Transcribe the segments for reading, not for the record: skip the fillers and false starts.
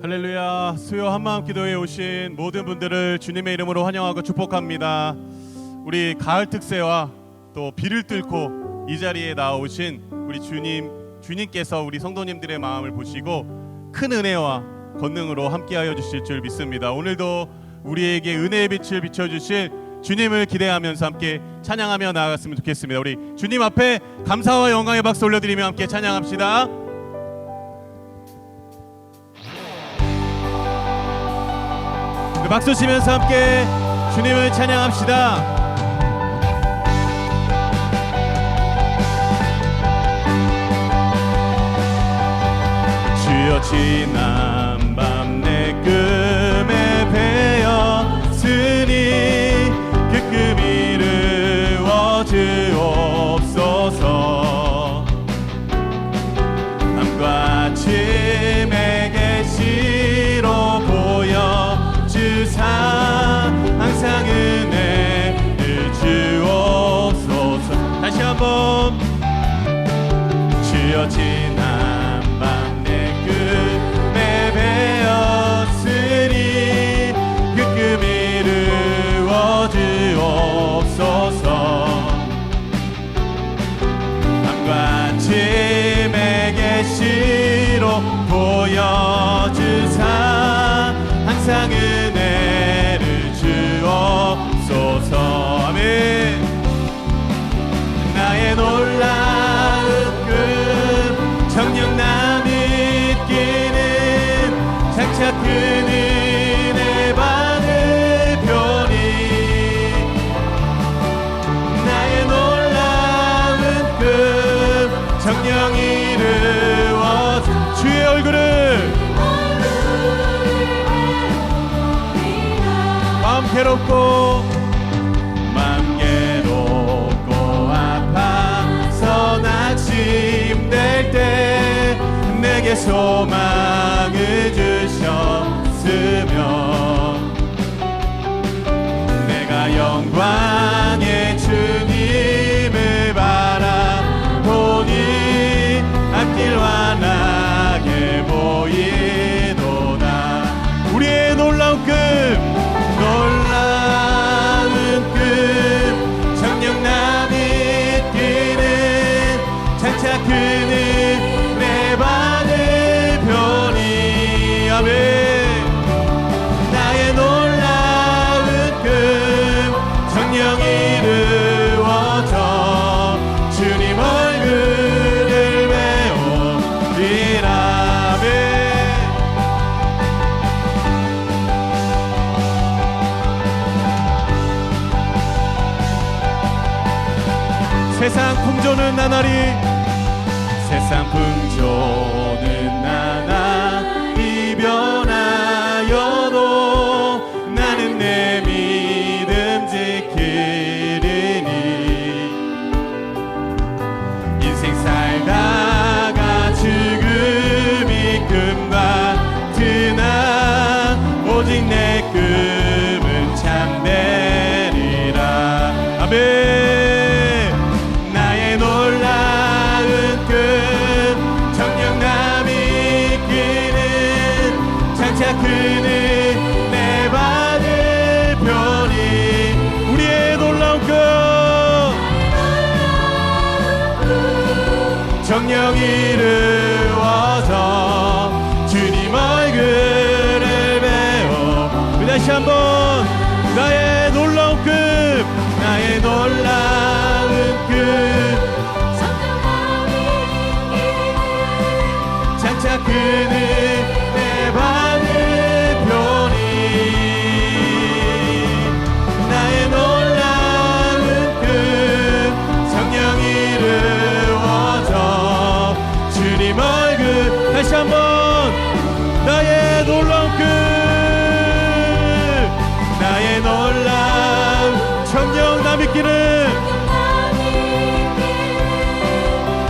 할렐루야. 수요 한마음 기도에 오신 모든 분들을 주님의 이름으로 환영하고 축복합니다. 우리 가을 특세와 또 비를 뚫고 이 자리에 나오신 우리 주님께서 우리 성도님들의 마음을 보시고 큰 은혜와 권능으로 함께하여 주실 줄 믿습니다. 오늘도 우리에게 은혜의 빛을 비춰주실 주님을 기대하면서 함께 찬양하며 나아갔으면 좋겠습니다. 우리 주님 앞에 감사와 영광의 박수 올려드리며 함께 찬양합시다. 박수 치면서 함께 주님을 찬양합시다. 주여 지난 밤 내 꿈에 배었으니 그 꿈 이루어 주옵소서. 밤과 아침에 계시로 보여 항상 은혜를 주옵소서. 다시 한번 주여 지난 밤 내 꿈에 배었으니 그 꿈 이루어 주옵소서. 밤과 아침에 계시로 보여주사 항상 은혜를 주옵소서. 아멘. 나의 놀라운 꿈 정녕 나 믿기는 장차 큰 은혜 받을 편이 나의 놀라운 꿈 정녕 이루어 주의 얼굴을 마음 괴롭고 아파서 낙심될 때 내게 소망을 주셨으며 내가 영광의 주님을 바라보니 앞길 환하게 보이도다. 우리의 놀라운 꿈 정녕 나 믿기는 장차 큰 은혜 받을 편이 아멘. 나의 놀라운 꿈 정녕 이루어져 주님 얼굴을 배우리라. 아멘. 세상 풍조는 나날이 변하여도 나는 내 믿음 지키리니 인생 살다가 죽음이 꿈 같으나 오직 내 꿈은 참되리라. 아멘. 큰 은혜 받을 편이 우리의 놀라운 꿈 정녕 이루어져 주님 얼굴을 배워. 다시 한번 나의 놀라운 꿈 나의 놀라운 꿈 장차 큰 은혜 받을 다시 한번 나의 놀라운 꿈 나의 놀라운 정녕 나 믿기는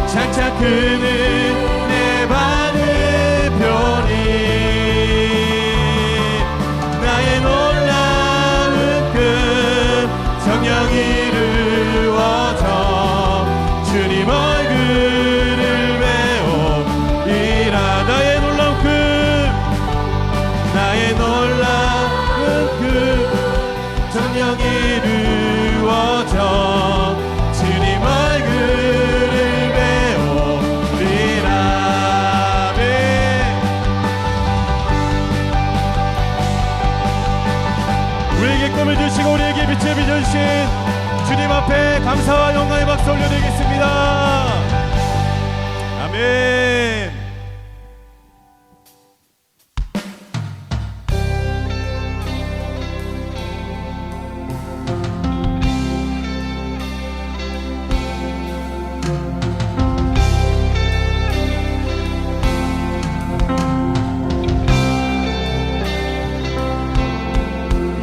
장차 큰 은혜 받을 편이 나의 놀라운 꿈 정녕 이루어져 주님 얼굴을 배우리라. 나의 놀라운 꿈 그 정령이 이루어져 주님 얼굴을 배우리라. 우리에게 꿈을 주시고 우리에게 빛을 비춰주신 주님 앞에 감사와 영광의 박수 올려드리겠습니다. 아멘.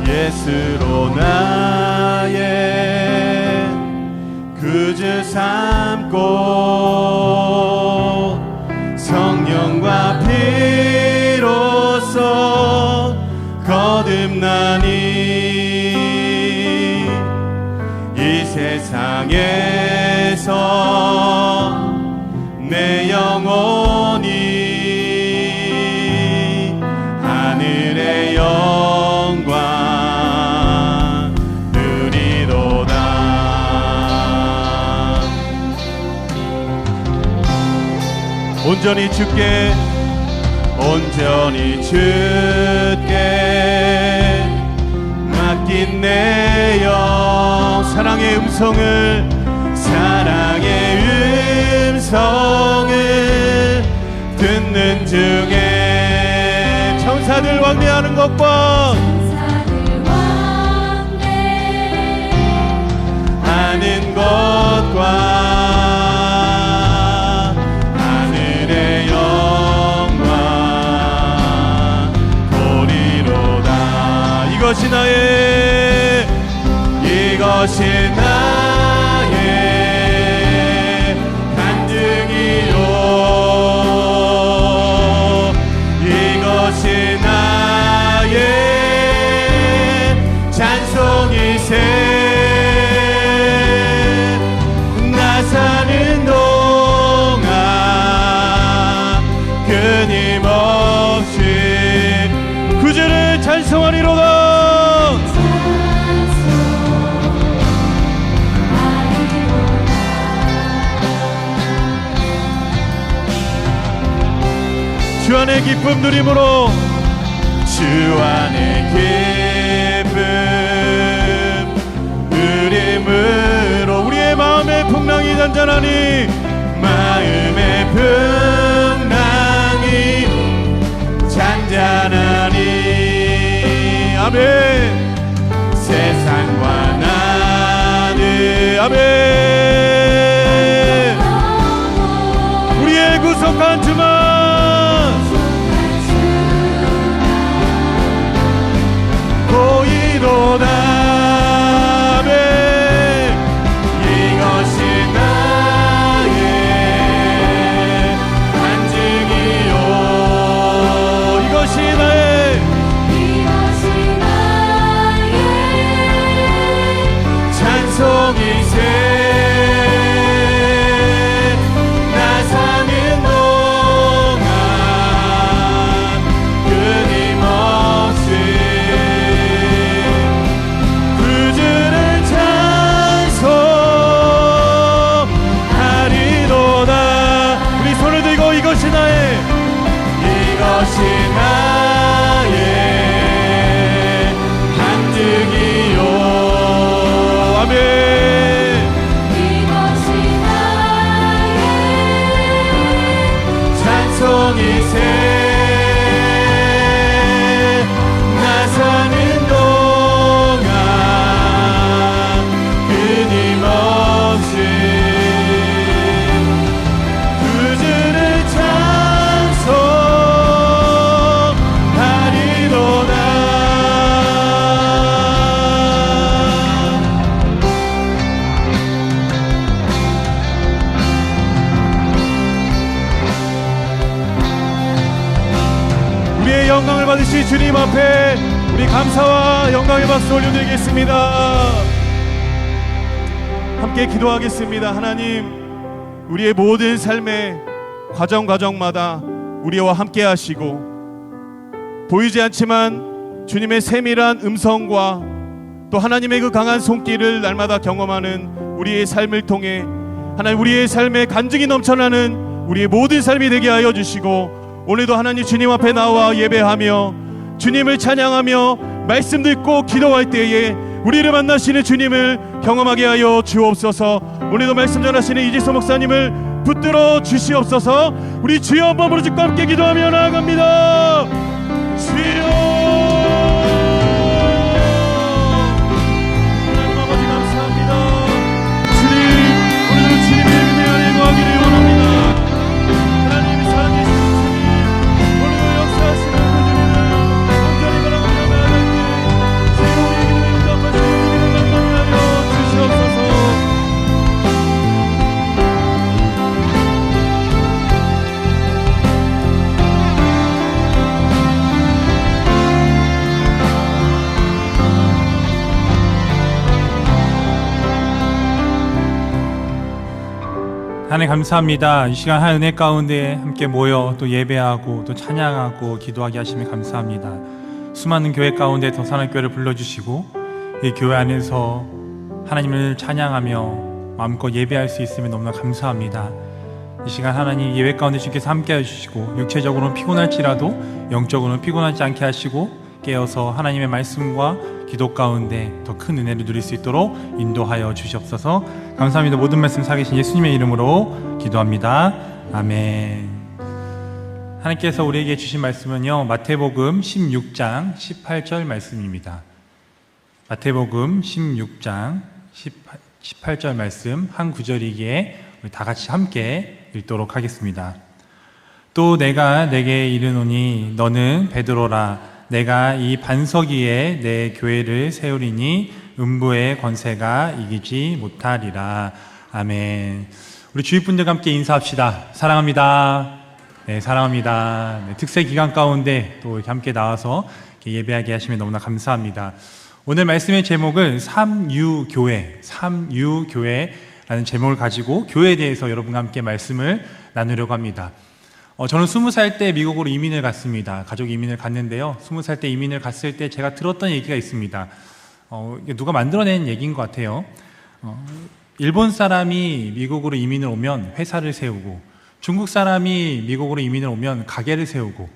예수로 나의 구주 삼고 성령과 피로써 거듭나니 이 세상에서 내 영혼이 하늘의 영광 누리도다. 온전히 주께 맡긴 내 영 사랑의 음성을 듣는 중에 천사들 왕래하는 것과 하는 것과 하늘의 영광 보리로다. 이것이 나의 간증이요 이것이 나의 찬송이세. 나 사는 동안 끊임없이 구주를 찬송하리로다. 주 안의 기쁨 누림으로 주 안의 기쁨 누림으로 우리의 마음의 풍랑이 잔잔하니 마음의 풍랑이 잔잔하니 아멘. 세상과 나는 아멘. 우리의 구속한 주만 보이도다. 아멘. 이것이 나의 간증이요 이것이 나의 찬송이세. 나 사는 동안 끊임없이 구주를 찬송하리로다. 우리 손을 들고 이것이 나의 간증이요 아멘. 이것이 나의 찬송이세. 나 사는 동안 끊임없이 구주를 찬송하리로다. 우리의 영광을 받으신 주님 앞에 우리 감사와 영광의 박수 올려드리겠습니다. 함께 기도하겠습니다. 하나님, 우리의 모든 삶의 과정마다 우리와 함께 하시고 보이지 않지만 주님의 세밀한 음성과 또 하나님의 그 강한 손길을 날마다 경험하는 우리의 삶을 통해 하나님 우리의 삶에 간증이 넘쳐나는 우리의 모든 삶이 되게 하여 주시고, 오늘도 하나님 주님 앞에 나와 예배하며 주님을 찬양하며 말씀 듣고 기도할 때에 우리를 만나시는 주님을 경험하게 하여 주옵소서. 오늘도 말씀 전하시는 이지서 목사님을 붙들어 주시옵소서. 우리 주여 한번 부르짖고 함께 기도하며 나아갑니다. 주여, 하나님 아버지 감사합니다. 주님, 오늘도 주님의 은혜 안에 거하기를 원합니다. 하나님 살아계신 주님, 오늘도 역사하시는 그 주님을 온전히 바라보며 나아갈 때 주여 우리의 기도에 응답하시고 주님을 만나게 하여 주시옵소서. 하나님 감사합니다. 이 시간 한 은혜 가운데 함께 모여 또 예배하고 또 찬양하고 기도하게 하시면 감사합니다. 수많은 교회 가운데 더 사는 교회를 불러주시고 이 교회 안에서 하나님을 찬양하며 마음껏 예배할 수 있으면 너무나 감사합니다. 이 시간 하나님 예배 가운데 주께서 함께 해주시고 육체적으로는 피곤할지라도 영적으로는 피곤하지 않게 하시고 깨어서 하나님의 말씀과 기도 가운데 더 큰 은혜를 누릴 수 있도록 인도하여 주시옵소서. 감사합니다. 모든 말씀 살아계신 예수님의 이름으로 기도합니다. 아멘. 하나님께서 우리에게 주신 말씀은요, 마태복음 16장 18절 말씀입니다. 마태복음 16장 18절 말씀 한 구절이기에 우리 다 같이 함께 읽도록 하겠습니다. 또 내가 내게 이르노니 너는 베드로라. 내가 이 반석 위에 내 교회를 세우리니 음부의 권세가 이기지 못하리라. 아멘. 우리 주위 분들과 함께 인사합시다. 사랑합니다. 네, 사랑합니다. 네, 특세 기간 가운데 또 이렇게 함께 나와서 이렇게 예배하게 하시면 너무나 감사합니다. 오늘 말씀의 제목은 삼유교회, 삼유교회라는 제목을 가지고 교회에 대해서 여러분과 함께 말씀을 나누려고 합니다. 저는 20살 때 미국으로 이민을 갔습니다. 가족 이민을 갔는데요. 20살 때 이민을 갔을 때 제가 들었던 얘기가 있습니다. 누가 만들어낸 얘기인 것 같아요. 일본 사람이 미국으로 이민을 오면 회사를 세우고, 중국 사람이 미국으로 이민을 오면 가게를 세우고,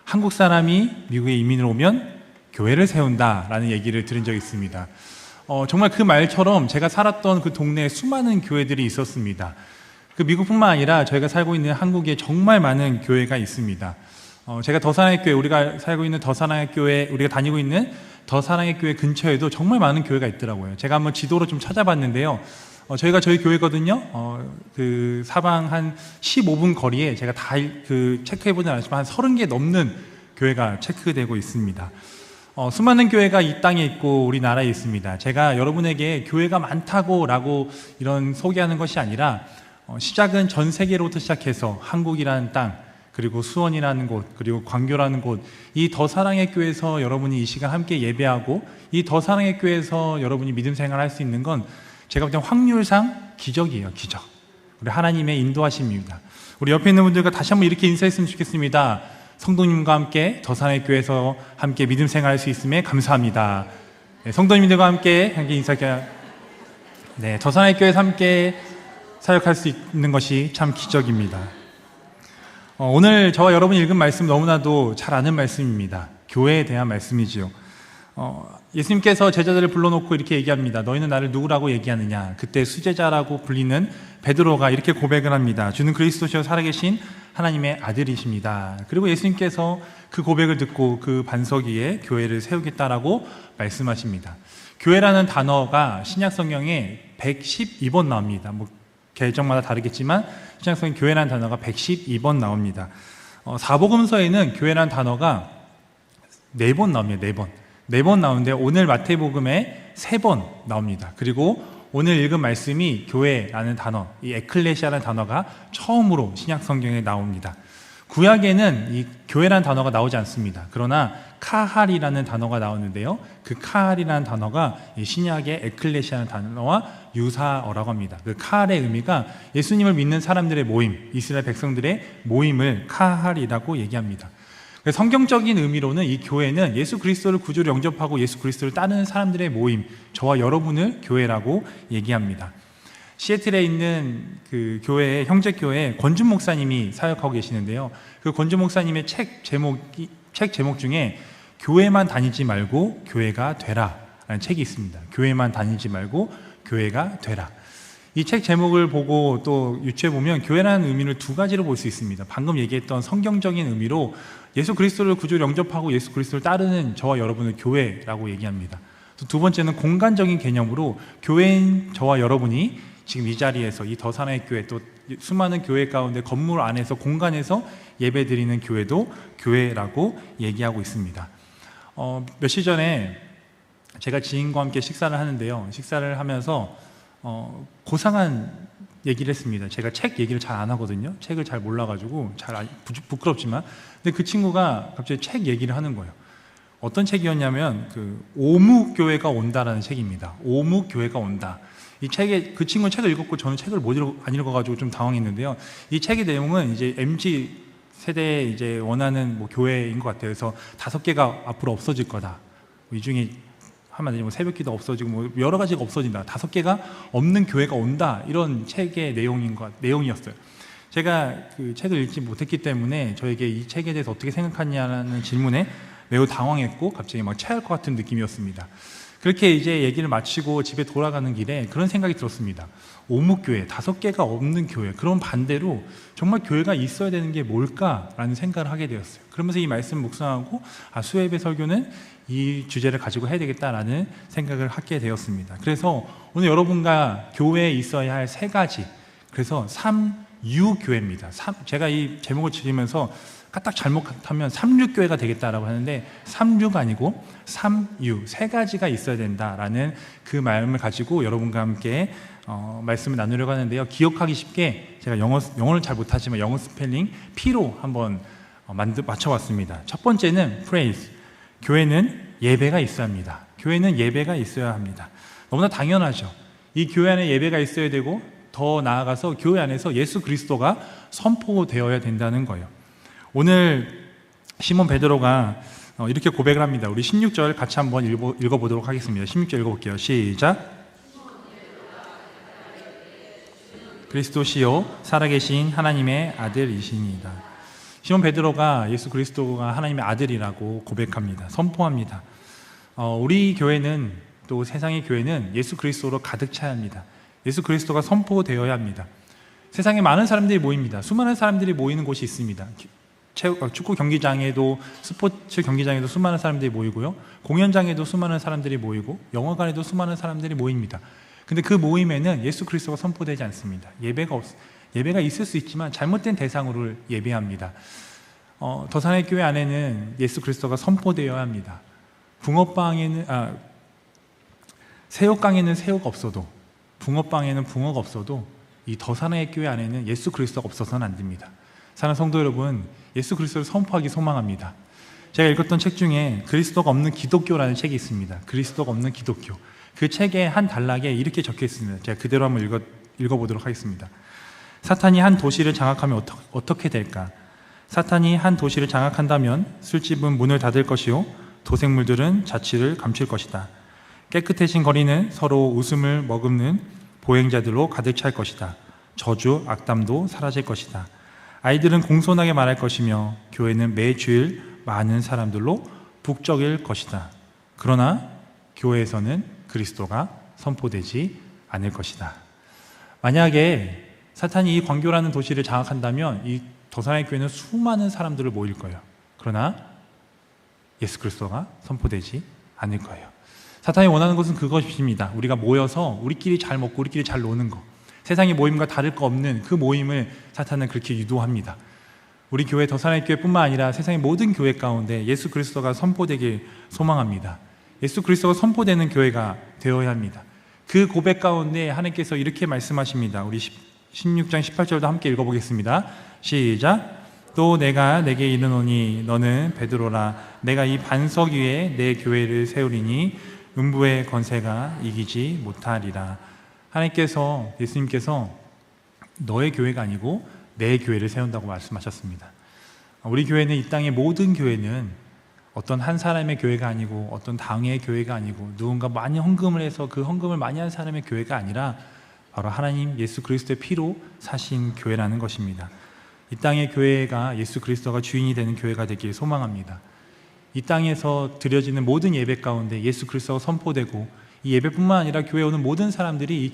한국 사람이 미국에 이민을 오면 교회를 세운다라는 얘기를 들은 적이 있습니다. 정말 그 말처럼 제가 살았던 그 동네에 수많은 교회들이 있었습니다. 그 미국뿐만 아니라 저희가 살고 있는 한국에 정말 많은 교회가 있습니다. 제가 더사랑의 교회, 우리가 살고 있는 더사랑의 교회, 우리가 다니고 있는 더사랑의 교회 근처에도 정말 많은 교회가 있더라고요. 제가 한번 지도로 좀 찾아봤는데요. 저희가 저희 교회거든요. 그 사방 한 15분 거리에 제가 다 체크해보진 않았지만 한 30개 넘는 교회가 체크되고 있습니다. 수많은 교회가 이 땅에 있고 우리나라에 있습니다. 제가 여러분에게 교회가 많다고라고 이런 소개하는 것이 아니라 시작은 전 세계로부터 시작해서 한국이라는 땅, 그리고 수원이라는 곳, 그리고 광교라는 곳, 이 더사랑의 교회에서 여러분이 이 시간 함께 예배하고 이 더사랑의 교회에서 여러분이 믿음 생활할 수 있는 건 제가 볼 때 확률상 기적이에요. 기적. 우리 하나님의 인도하심입니다. 우리 옆에 있는 분들과 다시 한번 이렇게 인사했으면 좋겠습니다. 성도님과 함께 더사랑의 교회에서 함께 믿음 생활할 수 있음에 감사합니다. 네, 성도님들과 함께 인사할게요. 네, 더사랑의 교회에서 함께 사역할 수 있는 것이 참 기적입니다. 오늘 저와 여러분이 읽은 말씀 너무나도 잘 아는 말씀입니다. 교회에 대한 말씀이지요. 예수님께서 제자들을 불러놓고 이렇게 얘기합니다. 너희는 나를 누구라고 얘기하느냐? 그때 수제자라고 불리는 베드로가 이렇게 고백을 합니다. 주는 그리스도시요 살아계신 하나님의 아들이십니다. 그리고 예수님께서 그 고백을 듣고 그 반석 위에 교회를 세우겠다라고 말씀하십니다. 교회라는 단어가 신약 성경에 112번 나옵니다. 계정마다 다르겠지만 신약성경 교회라는 단어가 112번 나옵니다. 사복음서에는 교회라는 단어가 4번 나옵니다. 4번 나오는데 오늘 마태복음에 3번 나옵니다. 그리고 오늘 읽은 말씀이 교회라는 단어, 이 에클레시아라는 단어가 처음으로 신약성경에 나옵니다. 구약에는 이 교회라는 단어가 나오지 않습니다. 그러나 카할이라는 단어가 나오는데요, 그 카할이라는 단어가 이 신약의 에클레시아라는 단어와 유사어라고 합니다. 그 카할의 의미가 예수님을 믿는 사람들의 모임, 이스라엘 백성들의 모임을 카할이라고 얘기합니다. 성경적인 의미로는 이 교회는 예수 그리스도를 구주로 영접하고 예수 그리스도를 따르는 사람들의 모임, 저와 여러분을 교회라고 얘기합니다. 시애틀에 있는 그 교회, 형제 교회에 권준 목사님이 사역하고 계시는데요. 그 권준 목사님의 책 제목 중에 교회만 다니지 말고 교회가 되라 라는 책이 있습니다. 교회만 다니지 말고 교회가 되라. 이 책 제목을 보고 또 유추해 보면 교회라는 의미를 두 가지로 볼 수 있습니다. 방금 얘기했던 성경적인 의미로 예수 그리스도를 구주로 영접하고 예수 그리스도를 따르는 저와 여러분을 교회라고 얘기합니다. 또 두 번째는 공간적인 개념으로 교회인 저와 여러분이 지금 이 자리에서 이 더사나의 교회, 또 수많은 교회 가운데 건물 안에서 공간에서 예배드리는 교회도 교회라고 얘기하고 있습니다. 며칠 전에 제가 지인과 함께 식사를 하는데요. 식사를 하면서 고상한 얘기를 했습니다. 제가 책 얘기를 잘 안 하거든요. 책을 잘 몰라가지고 부끄럽지만, 근데 그 친구가 갑자기 책 얘기를 하는 거예요. 어떤 책이었냐면 그 오무교회가 온다라는 책입니다. 오무교회가 온다. 이 책에 그 친구는 책을 읽었고 저는 책을 안 읽어가지고 좀 당황했는데요. 이 책의 내용은 이제 MZ 세대에 이제 원하는 뭐 교회인 것 같아요. 그래서 5개가 앞으로 없어질 거다. 이 중에 한마디로 뭐 새벽기도 없어지고 뭐 여러 가지가 없어진다. 5개가 없는 교회가 온다. 이런 책의 내용이었어요. 제가 그 책을 읽지 못했기 때문에 저에게 이 책에 대해서 어떻게 생각하냐는 질문에 매우 당황했고 갑자기 막 체할 것 같은 느낌이었습니다. 그렇게 이제 얘기를 마치고 집에 돌아가는 길에 그런 생각이 들었습니다. 오목교회, 5개가 없는 교회. 그런 반대로 정말 교회가 있어야 되는 게 뭘까라는 생각을 하게 되었어요. 그러면서 이 말씀 묵상하고 수요예배 설교는 이 주제를 가지고 해야 되겠다라는 생각을 하게 되었습니다. 그래서 오늘 여러분과 교회에 있어야 할 3가지, 그래서 3유교회입니다. 제가 이 제목을 지으면서 까딱 잘못하면 3류교회가 되겠다라고 하는데 3류가 아니고 3유, 3가지가 있어야 된다라는 그 마음을 가지고 여러분과 함께 말씀을 나누려고 하는데요. 기억하기 쉽게 제가 영어를 잘 못하지만 영어 스펠링 P로 한번 맞춰봤습니다. 첫 번째는 praise. 교회는 예배가 있어야 합니다. 교회는 예배가 있어야 합니다. 너무나 당연하죠. 이 교회 안에 예배가 있어야 되고 더 나아가서 교회 안에서 예수 그리스도가 선포되어야 된다는 거예요. 오늘 시몬 베드로가 이렇게 고백을 합니다. 우리 16절 같이 한번 읽어보도록 하겠습니다. 16절 읽어볼게요. 시작. 그리스도시요 살아계신 하나님의 아들이시니이다. 시몬 베드로가 예수 그리스도가 하나님의 아들이라고 고백합니다. 선포합니다. 우리 교회는, 또 세상의 교회는 예수 그리스도로 가득 차야 합니다. 예수 그리스도가 선포되어야 합니다. 세상에 많은 사람들이 모입니다. 수많은 사람들이 모이는 곳이 있습니다. 축구 경기장에도, 스포츠 경기장에도 수많은 사람들이 모이고요, 공연장에도 수많은 사람들이 모이고, 영화관에도 수많은 사람들이 모입니다. 근데 그 모임에는 예수 그리스도가 선포되지 않습니다. 예배가 있을 수 있지만 잘못된 대상으로 예배합니다. 더사나의 교회 안에는 예수 그리스도가 선포되어야 합니다. 새우깡에는 새우가 없어도, 붕어빵에는 붕어가 없어도 이 더사나의 교회 안에는 예수 그리스도가 없어서는 안 됩니다. 사랑하는 성도 여러분, 예수 그리스도를 선포하기 소망합니다. 제가 읽었던 책 중에 그리스도가 없는 기독교라는 책이 있습니다. 그리스도가 없는 기독교. 그 책의 한 단락에 이렇게 적혀 있습니다. 제가 그대로 한번 읽어보도록 하겠습니다. 사탄이 한 도시를 장악하면 어떻게 될까? 사탄이 한 도시를 장악한다면 술집은 문을 닫을 것이요, 도생물들은 자취를 감출 것이다. 깨끗해진 거리는 서로 웃음을 머금는 보행자들로 가득 찰 것이다. 저주, 악담도 사라질 것이다. 아이들은 공손하게 말할 것이며 교회는 매 주일 많은 사람들로 북적일 것이다. 그러나 교회에서는 그리스도가 선포되지 않을 것이다. 만약에 사탄이 이 광교라는 도시를 장악한다면 이 더사나의 교회는 수많은 사람들을 모일 거예요. 그러나 예수 그리스도가 선포되지 않을 거예요. 사탄이 원하는 것은 그것입니다. 우리가 모여서 우리끼리 잘 먹고 우리끼리 잘 노는 거, 세상의 모임과 다를 거 없는 그 모임을 사탄은 그렇게 유도합니다. 우리 교회 더사나의 교회뿐만 아니라 세상의 모든 교회 가운데 예수 그리스도가 선포되길 소망합니다. 예수 그리스도가 선포되는 교회가 되어야 합니다. 그 고백 가운데 하나님께서 이렇게 말씀하십니다. 우리 16장 18절도 함께 읽어보겠습니다. 시작. 또 내가 내게 이르노니 너는 베드로라. 내가 이 반석 위에 내 교회를 세우리니 음부의 권세가 이기지 못하리라. 하나님께서, 예수님께서 너의 교회가 아니고 내 교회를 세운다고 말씀하셨습니다. 우리 교회는, 이 땅의 모든 교회는 어떤 한 사람의 교회가 아니고 어떤 당의 교회가 아니고 누군가 많이 헌금을 해서 그 헌금을 많이 한 사람의 교회가 아니라 바로 하나님 예수 그리스도의 피로 사신 교회라는 것입니다. 이 땅의 교회가 예수 그리스도가 주인이 되는 교회가 되길 소망합니다. 이 땅에서 드려지는 모든 예배 가운데 예수 그리스도가 선포되고, 이 예배뿐만 아니라 교회에 오는 모든 사람들이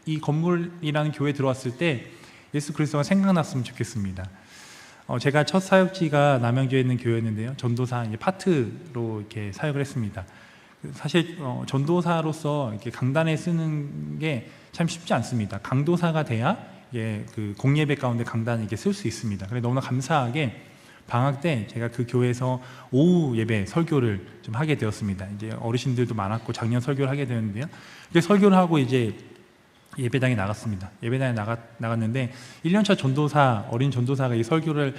이 건물이라는 교회에 들어왔을 때 예수 그리스도가 생각났으면 좋겠습니다. 제가 첫 사역지가 남양주에 있는 교회였는데요, 전도사 이제 파트로 이렇게 사역을 했습니다. 사실 전도사로서 이렇게 강단에 쓰는 게 참 쉽지 않습니다. 강도사가 돼야 그 공예배 가운데 강단에 이렇게 쓸 수 있습니다. 그래서 너무나 감사하게 방학 때 제가 그 교회에서 오후 예배 설교를 좀 하게 되었습니다. 이제 어르신들도 많았고 작년 설교를 하게 되었는데요. 이제 설교를 하고 이제 예배당에 나갔습니다. 예배당에 나갔는데 1년차 전도사, 어린 전도사가 이 설교를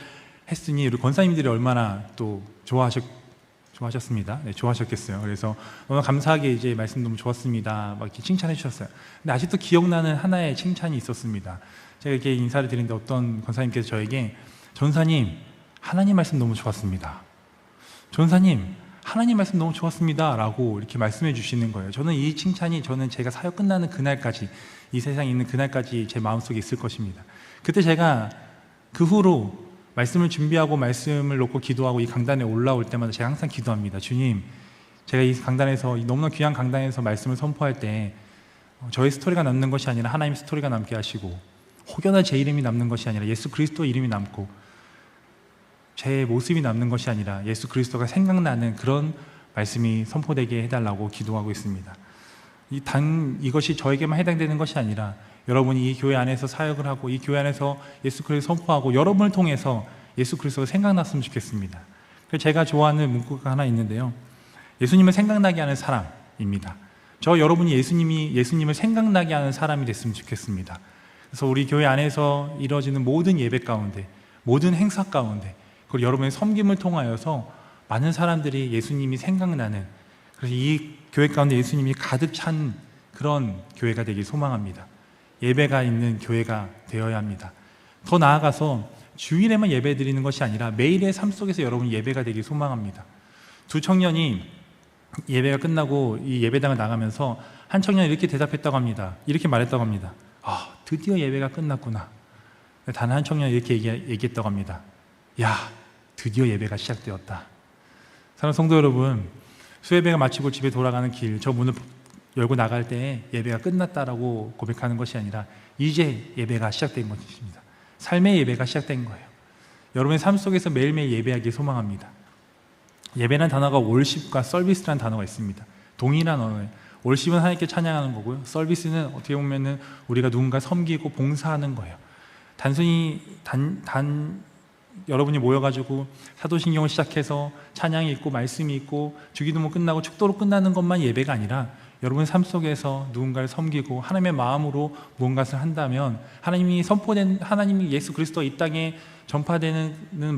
했으니 우리 권사님들이 얼마나 또 좋아하셨습니다. 네, 좋아하셨겠어요. 그래서 너무 감사하게 이제 말씀 너무 좋았습니다, 막 이렇게 칭찬해 주셨어요. 근데 아직도 기억나는 하나의 칭찬이 있었습니다. 제가 이렇게 인사를 드리는데 어떤 권사님께서 저에게, 전사님 하나님 말씀 너무 좋았습니다. 전사님 하나님 말씀 너무 좋았습니다 라고 이렇게 말씀해 주시는 거예요. 저는 이 칭찬이, 제가 사역 끝나는 그날까지, 이 세상에 있는 그날까지 제 마음속에 있을 것입니다. 그때 제가 그 후로 말씀을 준비하고 말씀을 놓고 기도하고 이 강단에 올라올 때마다 제가 항상 기도합니다. 주님, 제가 이 강단에서, 이 너무나 귀한 강단에서 말씀을 선포할 때 저의 스토리가 남는 것이 아니라 하나님의 스토리가 남게 하시고, 혹여나 제 이름이 남는 것이 아니라 예수 그리스도 이름이 남고, 제 모습이 남는 것이 아니라 예수 그리스도가 생각나는 그런 말씀이 선포되게 해달라고 기도하고 있습니다. 이것이 저에게만 해당되는 것이 아니라 여러분이 이 교회 안에서 사역을 하고 이 교회 안에서 예수 그리스도 선포하고 여러분을 통해서 예수 그리스도가 생각났으면 좋겠습니다. 그래서 제가 좋아하는 문구가 하나 있는데요, 예수님을 생각나게 하는 사람입니다. 저 여러분이 예수님을 생각나게 하는 사람이 됐으면 좋겠습니다. 그래서 우리 교회 안에서 이루어지는 모든 예배 가운데, 모든 행사 가운데, 그리고 여러분의 섬김을 통하여서 많은 사람들이 예수님이 생각나는, 그래서 이 교회 가운데 예수님이 가득 찬 그런 교회가 되길 소망합니다. 예배가 있는 교회가 되어야 합니다. 더 나아가서 주일에만 예배 드리는 것이 아니라 매일의 삶 속에서 여러분 예배가 되길 소망합니다. 두 청년이 예배가 끝나고 이 예배당을 나가면서 한 청년이 이렇게 대답했다고 합니다. 이렇게 말했다고 합니다. 드디어 예배가 끝났구나. 단 한 청년이 이렇게 얘기했다고 합니다. 야, 드디어 예배가 시작되었다. 사랑하는 성도 여러분, 수예배가 마치고 집에 돌아가는 길, 저 문을 열고 나갈 때 예배가 끝났다라고 고백하는 것이 아니라 이제 예배가 시작된 것입니다. 삶의 예배가 시작된 거예요. 여러분의 삶 속에서 매일매일 예배하기 소망합니다. 예배라는 단어가 월십과 서비스라는 단어가 있습니다. 동일한 언어예요. 월십은 하나님께 찬양하는 거고요, 서비스는 어떻게 보면은 우리가 누군가 섬기고 봉사하는 거예요. 단순히 여러분이 모여가지고 사도신경을 시작해서 찬양이 있고 말씀이 있고 주기도문 끝나고 축도로 끝나는 것만 예배가 아니라 여러분 삶 속에서 누군가를 섬기고 하나님의 마음으로 무언가를 한다면, 하나님이 예수 그리스도가 이 땅에 전파되는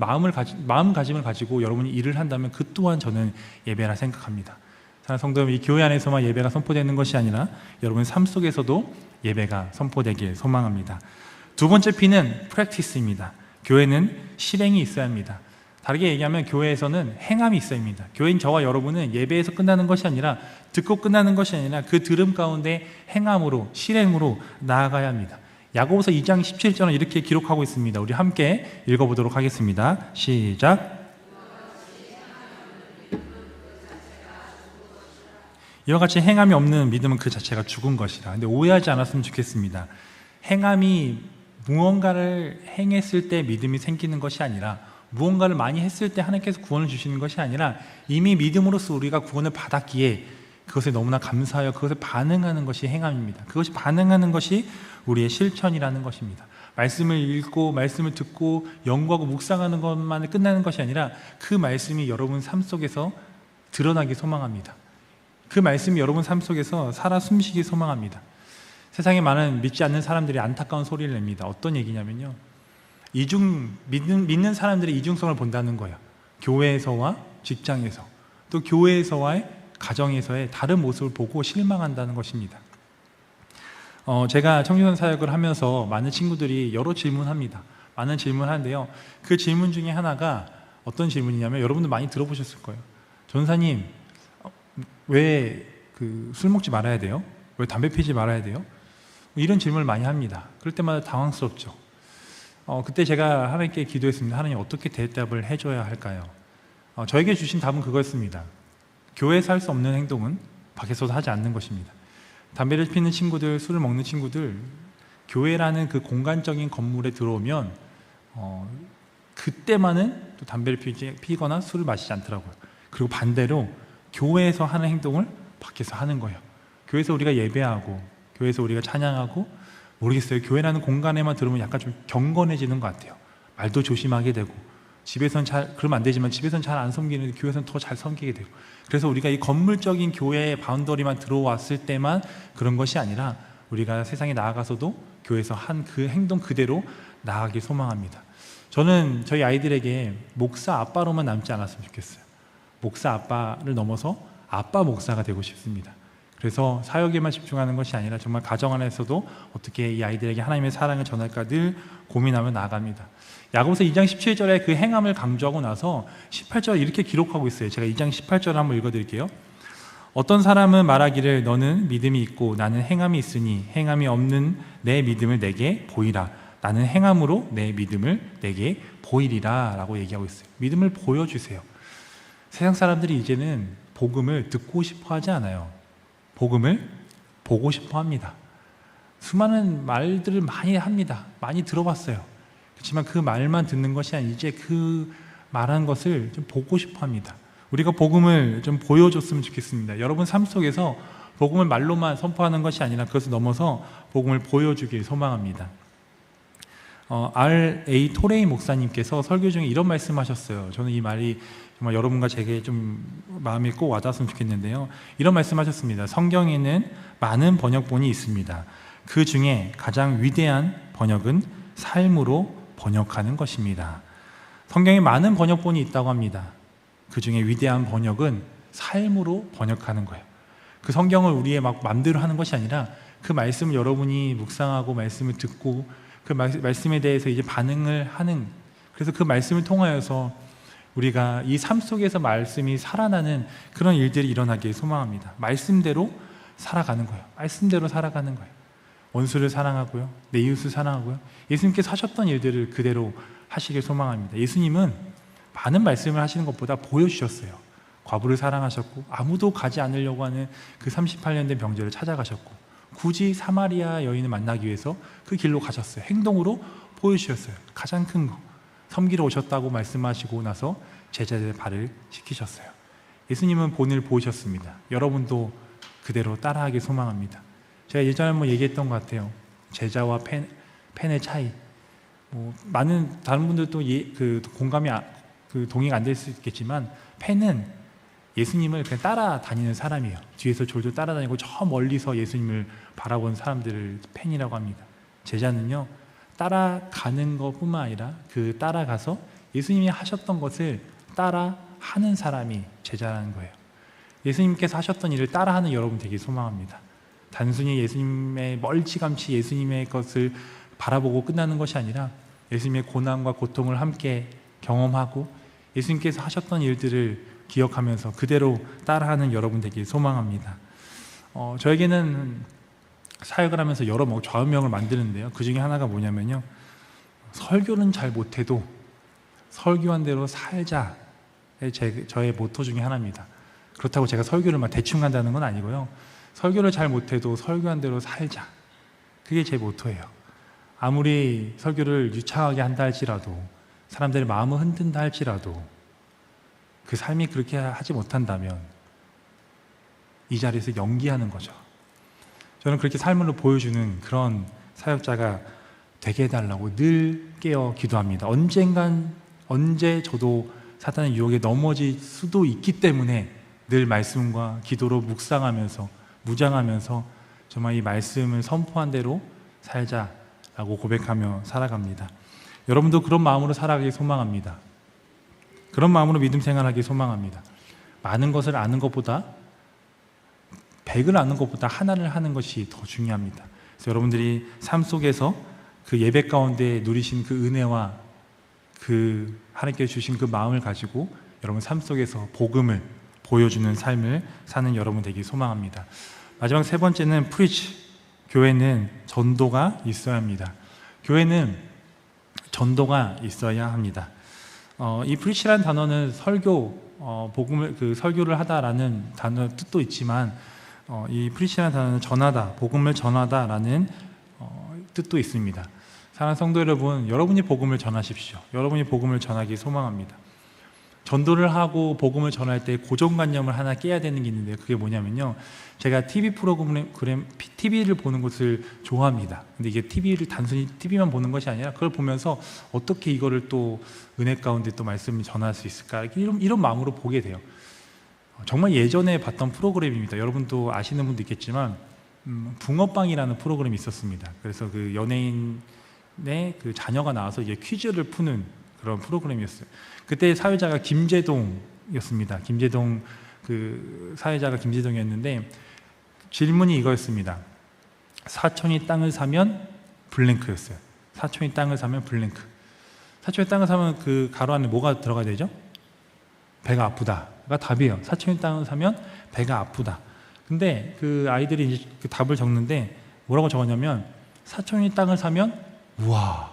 마음가짐을 가지고 여러분이 일을 한다면 그 또한 저는 예배라 생각합니다. 사랑하는 성도 여러분, 이 교회 안에서만 예배가 선포되는 것이 아니라 여러분 삶 속에서도 예배가 선포되길 소망합니다. 두 번째 P는 practice입니다. 교회는 실행이 있어야 합니다. 다르게 얘기하면 교회에서는 행함이 있어야 합니다. 교회인 저와 여러분은 예배에서 끝나는 것이 아니라, 듣고 끝나는 것이 아니라 그 들음 가운데 행함으로, 실행으로 나아가야 합니다. 야고보서 2장 17절은 이렇게 기록하고 있습니다. 우리 함께 읽어보도록 하겠습니다. 시작. 이와 같이 행함이 없는 믿음은 그 자체가 죽은 것이라. 근데 오해하지 않았으면 좋겠습니다. 행함이 무언가를 행했을 때 믿음이 생기는 것이 아니라, 무언가를 많이 했을 때 하나님께서 구원을 주시는 것이 아니라, 이미 믿음으로써 우리가 구원을 받았기에 그것에 너무나 감사하여 그것에 반응하는 것이 행함입니다. 그것이 반응하는 것이 우리의 실천이라는 것입니다. 말씀을 읽고 말씀을 듣고 연구하고 묵상하는 것만을 끝나는 것이 아니라 그 말씀이 여러분 삶 속에서 드러나기 소망합니다. 그 말씀이 여러분 삶 속에서 살아 숨쉬기 소망합니다. 세상에 많은 믿지 않는 사람들이 안타까운 소리를 냅니다. 어떤 얘기냐면요, 믿는 사람들의 이중성을 본다는 거예요. 교회에서와 직장에서, 또 교회에서와의 가정에서의 다른 모습을 보고 실망한다는 것입니다. 제가 청소년 사역을 하면서 많은 친구들이 여러 질문합니다. 많은 질문을 하는데요. 그 질문 중에 하나가 어떤 질문이냐면 여러분들 많이 들어보셨을 거예요. 전사님, 왜 술 먹지 말아야 돼요? 왜 담배 피지 말아야 돼요? 이런 질문을 많이 합니다. 그럴 때마다 당황스럽죠. 그때 제가 하나님께 기도했습니다. 하나님, 어떻게 대답을 해줘야 할까요? 저에게 주신 답은 그거였습니다. 교회에서 할 수 없는 행동은 밖에서도 하지 않는 것입니다. 담배를 피는 친구들, 술을 먹는 친구들, 교회라는 그 공간적인 건물에 들어오면 그때만은 또 담배를 피거나 술을 마시지 않더라고요. 그리고 반대로 교회에서 하는 행동을 밖에서 하는 거예요. 교회에서 우리가 예배하고 교회에서 우리가 찬양하고, 모르겠어요, 교회라는 공간에만 들어오면 약간 좀 경건해지는 것 같아요. 말도 조심하게 되고, 집에선 그러면 안 되지만 집에선 잘 안 섬기는데 교회에서는 더 잘 섬기게 되고, 그래서 우리가 이 건물적인 교회의 바운더리만 들어왔을 때만 그런 것이 아니라 우리가 세상에 나아가서도 교회에서 한 그 행동 그대로 나아가길 소망합니다. 저는 저희 아이들에게 목사 아빠로만 남지 않았으면 좋겠어요. 목사 아빠를 넘어서 아빠 목사가 되고 싶습니다. 그래서 사역에만 집중하는 것이 아니라 정말 가정 안에서도 어떻게 이 아이들에게 하나님의 사랑을 전할까 늘 고민하며 나아갑니다. 야고보서 2장 17절에 그 행함을 강조하고 나서 18절 이렇게 기록하고 있어요. 제가 2장 18절을 한번 읽어드릴게요. 어떤 사람은 말하기를 너는 믿음이 있고 나는 행함이 있으니 행함이 없는 내 믿음을 내게 보이라. 나는 행함으로 내 믿음을 내게 보이리라 라고 얘기하고 있어요. 믿음을 보여주세요. 세상 사람들이 이제는 복음을 듣고 싶어 하지 않아요. 복음을 보고 싶어 합니다. 수많은 말들을 많이 합니다. 많이 들어봤어요. 그렇지만 그 말만 듣는 것이 아니라 이제 그 말한 것을 좀 보고 싶어 합니다. 우리가 복음을 좀 보여줬으면 좋겠습니다. 여러분 삶 속에서 복음을 말로만 선포하는 것이 아니라 그것을 넘어서 복음을 보여주길 소망합니다. R.A. 토레이 목사님께서 설교 중에 이런 말씀하셨어요. 저는 이 말이 정말 여러분과 제게 좀 마음에 꼭 와닿았으면 좋겠는데요. 이런 말씀하셨습니다. 성경에는 많은 번역본이 있습니다. 그 중에 가장 위대한 번역은 삶으로 번역하는 것입니다. 성경에 많은 번역본이 있다고 합니다. 그 중에 위대한 번역은 삶으로 번역하는 거예요. 그 성경을 우리의 막 마음대로 하는 것이 아니라 그 말씀을 여러분이 묵상하고 말씀을 듣고 그 말씀에 대해서 이제 반응을 하는, 그래서 그 말씀을 통하여서 우리가 이 삶 속에서 말씀이 살아나는 그런 일들이 일어나길 소망합니다. 말씀대로 살아가는 거예요. 말씀대로 살아가는 거예요. 원수를 사랑하고요, 내 이웃을 사랑하고요, 예수님께서 하셨던 일들을 그대로 하시길 소망합니다. 예수님은 많은 말씀을 하시는 것보다 보여주셨어요. 과부를 사랑하셨고 아무도 가지 않으려고 하는 그 38년 된 병자를 찾아가셨고 굳이 사마리아 여인을 만나기 위해서 그 길로 가셨어요. 행동으로 보여주셨어요. 가장 큰 거, 섬기러 오셨다고 말씀하시고 나서 제자들의 발을 씻기셨어요. 예수님은 본을 보이셨습니다. 여러분도 그대로 따라하길 소망합니다. 제가 예전에 한번 얘기했던 것 같아요. 제자와 펜의 차이. 많은 다른 분들도 공감이 동의가 안 될 수 있겠지만 펜은 예수님을 그냥 따라다니는 사람이에요. 뒤에서 졸졸 따라다니고 저 멀리서 예수님을 바라본 사람들을 펜이라고 합니다. 제자는요, 따라가는 것뿐만 아니라 그 따라가서 예수님이 하셨던 것을 따라하는 사람이 제자라는 거예요. 예수님께서 하셨던 일을 따라하는 여러분 되길 소망합니다. 단순히 예수님의 멀찌감치 예수님의 것을 바라보고 끝나는 것이 아니라 예수님의 고난과 고통을 함께 경험하고 예수님께서 하셨던 일들을 기억하면서 그대로 따라하는 여러분 되길 소망합니다. 저에게는 사역을 하면서 여러 좌우명을 만드는데요. 그 중에 하나가 뭐냐면요, 설교는 잘 못해도 설교한 대로 살자의 저의 모토 중에 하나입니다. 그렇다고 제가 설교를 막 대충 한다는 건 아니고요. 설교를 잘 못해도 설교한 대로 살자, 그게 제 모토예요. 아무리 설교를 유창하게 한다 할지라도, 사람들의 마음을 흔든다 할지라도 그 삶이 그렇게 하지 못한다면 이 자리에서 연기하는 거죠. 저는 그렇게 삶으로 보여주는 그런 사역자가 되게 해달라고 늘 깨어 기도합니다. 언제 저도 사탄의 유혹에 넘어질 수도 있기 때문에 늘 말씀과 기도로 묵상하면서 무장하면서 정말 이 말씀을 선포한 대로 살자라고 고백하며 살아갑니다. 여러분도 그런 마음으로 살아가길 소망합니다. 그런 마음으로 믿음 생활하길 소망합니다. 많은 것을 아는 것보다 100을 아는 것보다 하나를 하는 것이 더 중요합니다. 그래서 여러분들이 삶 속에서 그 예배 가운데 누리신 그 은혜와 그 하나님께서 주신 그 마음을 가지고 여러분 삶 속에서 복음을 보여주는 삶을 사는 여러분 되기 소망합니다. 마지막 세 번째는 프리치. 교회는 전도가 있어야 합니다. 교회는 전도가 있어야 합니다. 이 프리치라는 단어는 설교, 복음을 설교를 하다라는 단어 뜻도 있지만 이 프리치라는 단어는 전하다, 복음을 전하다라는 뜻도 있습니다. 사랑하는 성도 여러분, 여러분이 복음을 전하십시오. 여러분이 복음을 전하기 소망합니다. 전도를 하고 복음을 전할 때 고정관념을 하나 깨야 되는 게 있는데 그게 뭐냐면요, 제가 TV TV를 보는 것을 좋아합니다. 근데 이게 TV를 단순히 TV만 보는 것이 아니라 그걸 보면서 어떻게 이거를 또 은혜 가운데 또 말씀을 전할 수 있을까, 이런 마음으로 보게 돼요. 정말 예전에 봤던 프로그램입니다. 여러분도 아시는 분도 있겠지만 붕어빵이라는 프로그램이 있었습니다. 그래서 그 연예인의 그 자녀가 나와서 이제 퀴즈를 푸는 그런 프로그램이었어요. 그때 사회자가 김재동이었습니다. 김재동, 그 사회자가 김재동이었는데 질문이 이거였습니다. 사촌이 땅을 사면 블랭크였어요. 사촌이 땅을 사면 블랭크. 사촌이 땅을 사면 그 가로 안에 뭐가 들어가야 되죠? 배가 아프다가 답이에요. 사촌이 땅을 사면 배가 아프다. 근데 그 아이들이 이제 그 답을 적는데 뭐라고 적었냐면, 사촌이 땅을 사면 우와,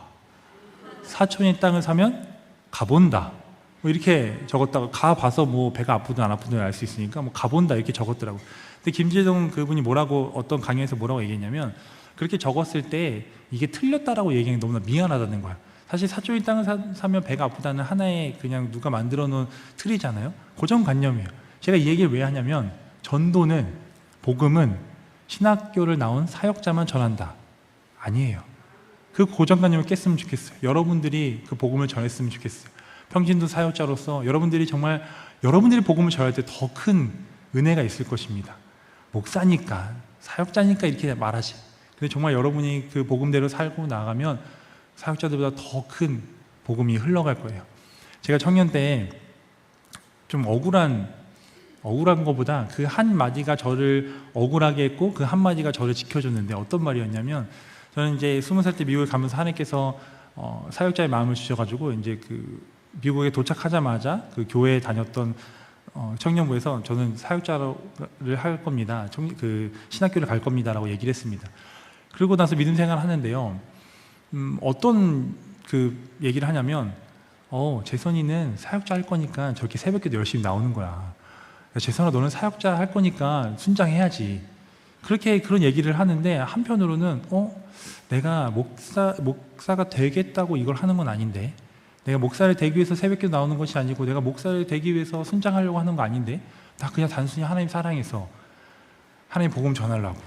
사촌이 땅을 사면 가본다, 뭐 이렇게 적었다가 가봐서 뭐 배가 아프든 안 아프든 알 수 있으니까 뭐 가본다 이렇게 적었더라고. 근데 김재동 그분이 뭐라고, 어떤 강의에서 뭐라고 얘기했냐면, 그렇게 적었을 때 이게 틀렸다라고 얘기하는 게 너무나 미안하다는 거야. 사실 사촌이 땅을 사면 배가 아프다는 하나의 그냥 누가 만들어 놓은 틀이잖아요. 고정관념이에요. 제가 이 얘기를 왜 하냐면, 전도는, 복음은 신학교를 나온 사역자만 전한다, 아니에요. 그 고정관념을 깼으면 좋겠어요. 여러분들이 그 복음을 전했으면 좋겠어요. 평신도 사역자로서 여러분들이 정말 여러분들이 복음을 전할 때 더 큰 은혜가 있을 것입니다. 목사니까, 사역자니까 이렇게 말하지. 근데 정말 여러분이 그 복음대로 살고 나가면 사역자들보다 더 큰 복음이 흘러갈 거예요. 제가 청년 때 좀 억울한 것보다 그 한마디가 저를 억울하게 했고 그 한마디가 저를 지켜줬는데, 어떤 말이었냐면, 저는 이제 20살 때 미국에 가면서 하나님께서 사역자의 마음을 주셔가지고 이제 그 미국에 도착하자마자 그 교회에 다녔던 청년부에서 저는 사역자를 할 겁니다. 그 신학교를 갈 겁니다라고 얘기를 했습니다. 그러고 나서 믿음 생활을 하는데요. 어떤 그 얘기를 하냐면, 재선이는 사역자 할 거니까 저렇게 새벽기도 열심히 나오는 거야. 재선아, 너는 사역자 할 거니까 순장해야지. 그런 얘기를 하는데, 한편으로는 내가 목사가 되겠다고 이걸 하는 건 아닌데, 내가 목사를 되기 위해서 새벽기도 나오는 것이 아니고, 내가 목사를 되기 위해서 순장하려고 하는 거 아닌데, 나 그냥 단순히 하나님 사랑해서 하나님 복음 전하려고,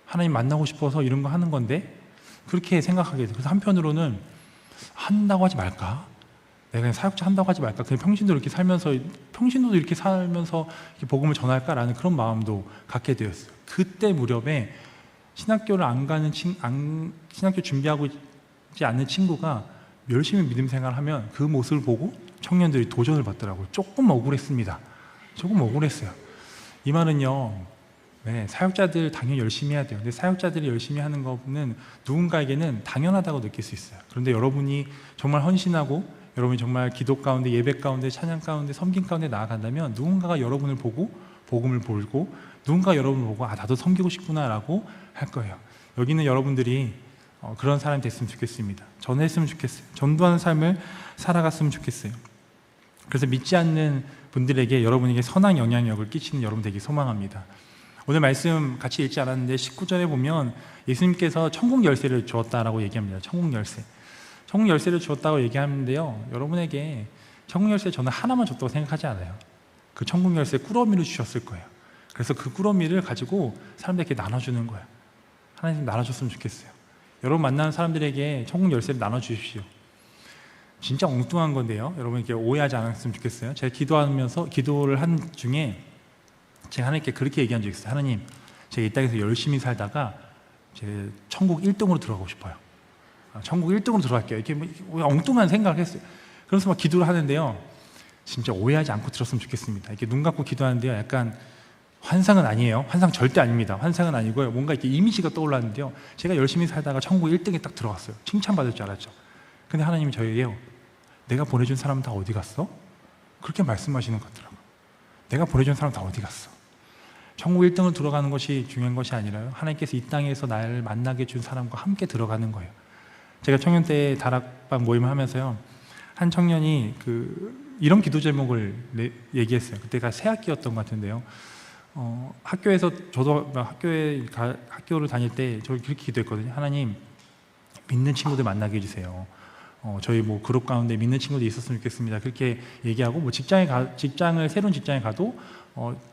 하나님 만나고 싶어서 이런 거 하는 건데, 그렇게 생각하게 돼요. 그래서 한편으로는 한다고 하지 말까? 내가 그냥 사역자 한다고 하지 말까? 그냥 평신도도 이렇게 살면서 이렇게 복음을 전할까라는 그런 마음도 갖게 되었어요. 그때 무렵에 신학교를 안 가는 신학교 준비하고 있지 않는 친구가 열심히 믿음 생활을 하면 그 모습을 보고 청년들이 도전을 받더라고요. 조금 억울했습니다. 조금 억울했어요. 이 말은요, 네, 사역자들 당연히 열심히 해야 돼요. 근데 사역자들이 열심히 하는 거는 누군가에게는 당연하다고 느낄 수 있어요. 그런데 여러분이 정말 헌신하고, 여러분이 정말 기도 가운데, 예배 가운데, 찬양 가운데, 섬김 가운데 나아간다면, 누군가가 여러분을 보고 복음을 보고, 누군가 여러분을 보고 나도 섬기고 싶구나라고 할 거예요. 여기는 여러분들이 그런 사람이 됐으면 좋겠습니다. 전했으면 좋겠어요. 전도하는 삶을 살아갔으면 좋겠어요. 그래서 믿지 않는 분들에게 여러분에게 선한 영향력을 끼치는 여러분 되기 소망합니다. 오늘 말씀 같이 읽지 않았는데 19절에 보면 예수님께서 천국 열쇠를 주었다라고 얘기합니다. 천국 열쇠. 천국 열쇠를 주었다고 얘기하는데요, 여러분에게 천국 열쇠 저는 하나만 줬다고 생각하지 않아요. 그 천국 열쇠 꾸러미를 주셨을 거예요. 그래서 그 꾸러미를 가지고 사람들에게 나눠주는 거예요. 하나님 나눠줬으면 좋겠어요. 여러분 만나는 사람들에게 천국 열쇠를 나눠주십시오. 진짜 엉뚱한 건데요, 여러분에게 오해하지 않았으면 좋겠어요. 제가 기도를 한 중에 제가 하나님께 그렇게 얘기한 적이 있어요. 하나님, 제가 이 땅에서 열심히 살다가 제 천국 1등으로 들어가고 싶어요. 천국 1등으로 들어갈게요. 이렇게 뭐 엉뚱한 생각을 했어요. 그래서 막 기도를 하는데요, 진짜 오해하지 않고 들었으면 좋겠습니다. 이렇게 눈 감고 기도하는데요, 약간 환상은 아니에요. 환상 절대 아닙니다. 환상은 아니고요. 뭔가 이렇게 이미지가 떠올랐는데요. 제가 열심히 살다가 천국 1등에 딱 들어갔어요. 칭찬받을 줄 알았죠. 근데 하나님이 저에게요, 내가 보내준 사람은 다 어디 갔어? 그렇게 말씀하시는 것 같더라고요. 내가 보내준 사람 다 어디 갔어? 천국 1등을 들어가는 것이 중요한 것이 아니라요, 하나님께서 이 땅에서 나를 만나게 해준 사람과 함께 들어가는 거예요. 제가 청년 때 다락방 모임을 하면서요, 한 청년이 이런 기도 제목을 얘기했어요. 그때가 새학기였던 것 같은데요. 학교에서 저도 학교를 다닐 때 저 그렇게 기도했거든요. 하나님, 믿는 친구들 만나게 해주세요. 저희 뭐 그룹 가운데 믿는 친구들이 있었으면 좋겠습니다. 그렇게 얘기하고, 뭐 새로운 직장에 가도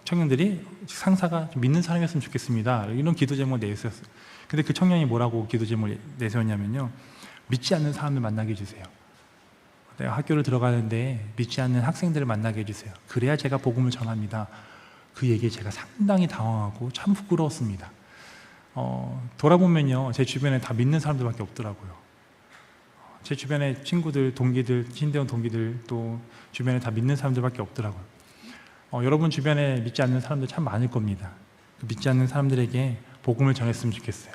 청년들이 상사가 좀 믿는 사람이었으면 좋겠습니다. 이런 기도 제목을 내세웠어요. 근데 그 청년이 뭐라고 기도 제목을 내세웠냐면요, 믿지 않는 사람을 만나게 해주세요. 내가 학교를 들어가는데 믿지 않는 학생들을 만나게 해주세요. 그래야 제가 복음을 전합니다. 그 얘기에 제가 상당히 당황하고 참 부끄러웠습니다. 돌아보면요, 제 주변에 다 믿는 사람들밖에 없더라고요. 제 주변에 친구들, 동기들, 신대원 동기들, 또 주변에 다 믿는 사람들밖에 없더라고요. 여러분 주변에 믿지 않는 사람들 참 많을 겁니다. 믿지 않는 사람들에게 복음을 전했으면 좋겠어요.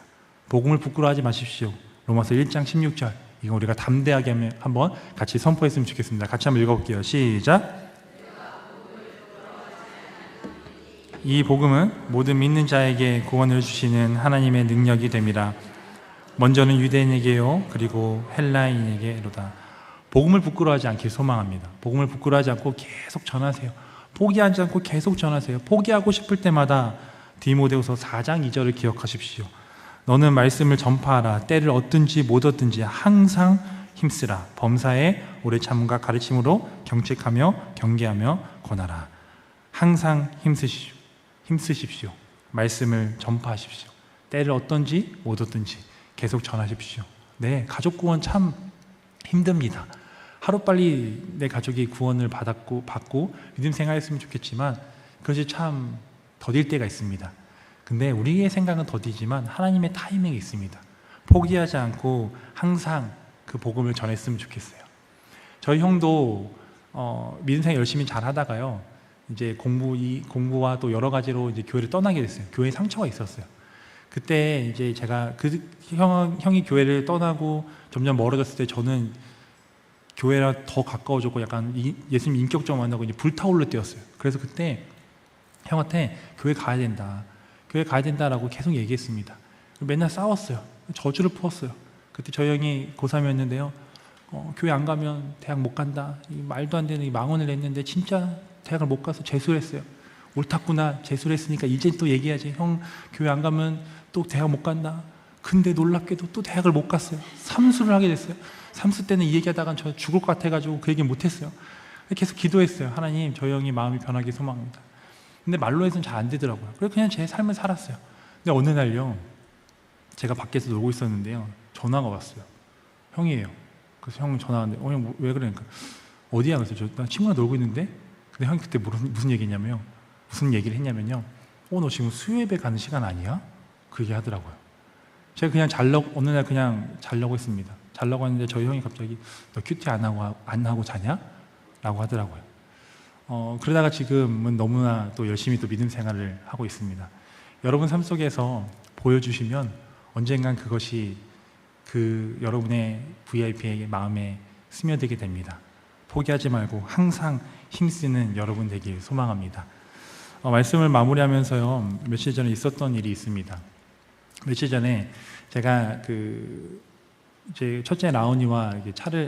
복음을 부끄러워하지 마십시오. 로마서 1장 16절, 이거 우리가 담대하게 한번 같이 선포했으면 좋겠습니다. 같이 한번 읽어볼게요. 시작. 이 복음은 모든 믿는 자에게 구원을 주시는 하나님의 능력이 됨이라. 먼저는 유대인에게요, 그리고 헬라인에게로다. 복음을 부끄러워하지 않길 소망합니다. 복음을 부끄러워하지 않고 계속 전하세요. 포기하지 않고 계속 전하세요. 포기하고 싶을 때마다 디모데후서 4장 2절을 기억하십시오. 너는 말씀을 전파하라. 때를 얻든지 못 얻든지 항상 힘쓰라. 범사에 오래 참음과 가르침으로 경책하며 경계하며 권하라. 항상 힘쓰십시오. 말씀을 전파하십시오. 때를 얻든지 못 얻든지 계속 전하십시오. 네, 가족 구원 참 힘듭니다. 하루빨리 내 가족이 구원을 받고 믿음 생활했으면 좋겠지만 그것이 참 더딜 때가 있습니다. 근데 우리의 생각은 더디지만 하나님의 타이밍이 있습니다. 포기하지 않고 항상 그 복음을 전했으면 좋겠어요. 저희 형도 믿음 생활 열심히 잘 하다가요, 이제 공부와 또 여러 가지로 이제 교회를 떠나게 됐어요. 교회에 상처가 있었어요. 그때 이제 제가 형이 교회를 떠나고 점점 멀어졌을 때 저는 교회랑 더 가까워졌고 약간 예수님 인격적으로 만나고 이제 불타오를 때였어요. 그래서 그때 형한테 교회 가야 된다라고 계속 얘기했습니다. 맨날 싸웠어요. 저주를 부었어요. 그때 저희 형이 고3이었는데요. 교회 안 가면 대학 못 간다. 말도 안 되는 망언을 했는데 진짜 대학을 못 가서 재수를 했어요. 옳았구나, 재수를 했으니까 이제 또 얘기하지. 형 교회 안 가면 또 대학 못 간다. 근데 놀랍게도 또 대학을 못 갔어요. 삼수를 하게 됐어요. 삼수 때는 이 얘기하다가 저 죽을 것 같아가지고 그 얘기 못했어요. 계속 기도했어요. 하나님, 저희 형이 마음이 변하기 소망합니다. 근데 말로 해서는 잘 안 되더라고요. 그래서 그냥 제 삶을 살았어요. 근데 어느 날요, 제가 밖에서 놀고 있었는데요, 전화가 왔어요. 형이에요. 그래서 형 전화 왔는데, 형 왜 그러니까, 어디야? 그래서 나 친구랑 놀고 있는데, 근데 형이 그때 무슨 얘기냐면요, 무슨 얘기를 했냐면요, 너 지금 수요예배 가는 시간 아니야? 그 얘기 하더라고요. 제가 그냥 어느 날 그냥 자려고 했습니다. 자려고 했는데 저희 형이 갑자기 너 큐티 안 하고 자냐? 라고 하더라고요. 그러다가 지금은 너무나 또 열심히 또 믿음 생활을 하고 있습니다. 여러분 삶 속에서 보여주시면 언젠간 그것이 여러분의 VIP에게 마음에 스며들게 됩니다. 포기하지 말고 항상 힘쓰는 여러분 되길 소망합니다. 말씀을 마무리하면서요, 며칠 전에 있었던 일이 있습니다. 며칠 전에 제가 이제 첫째 라온이와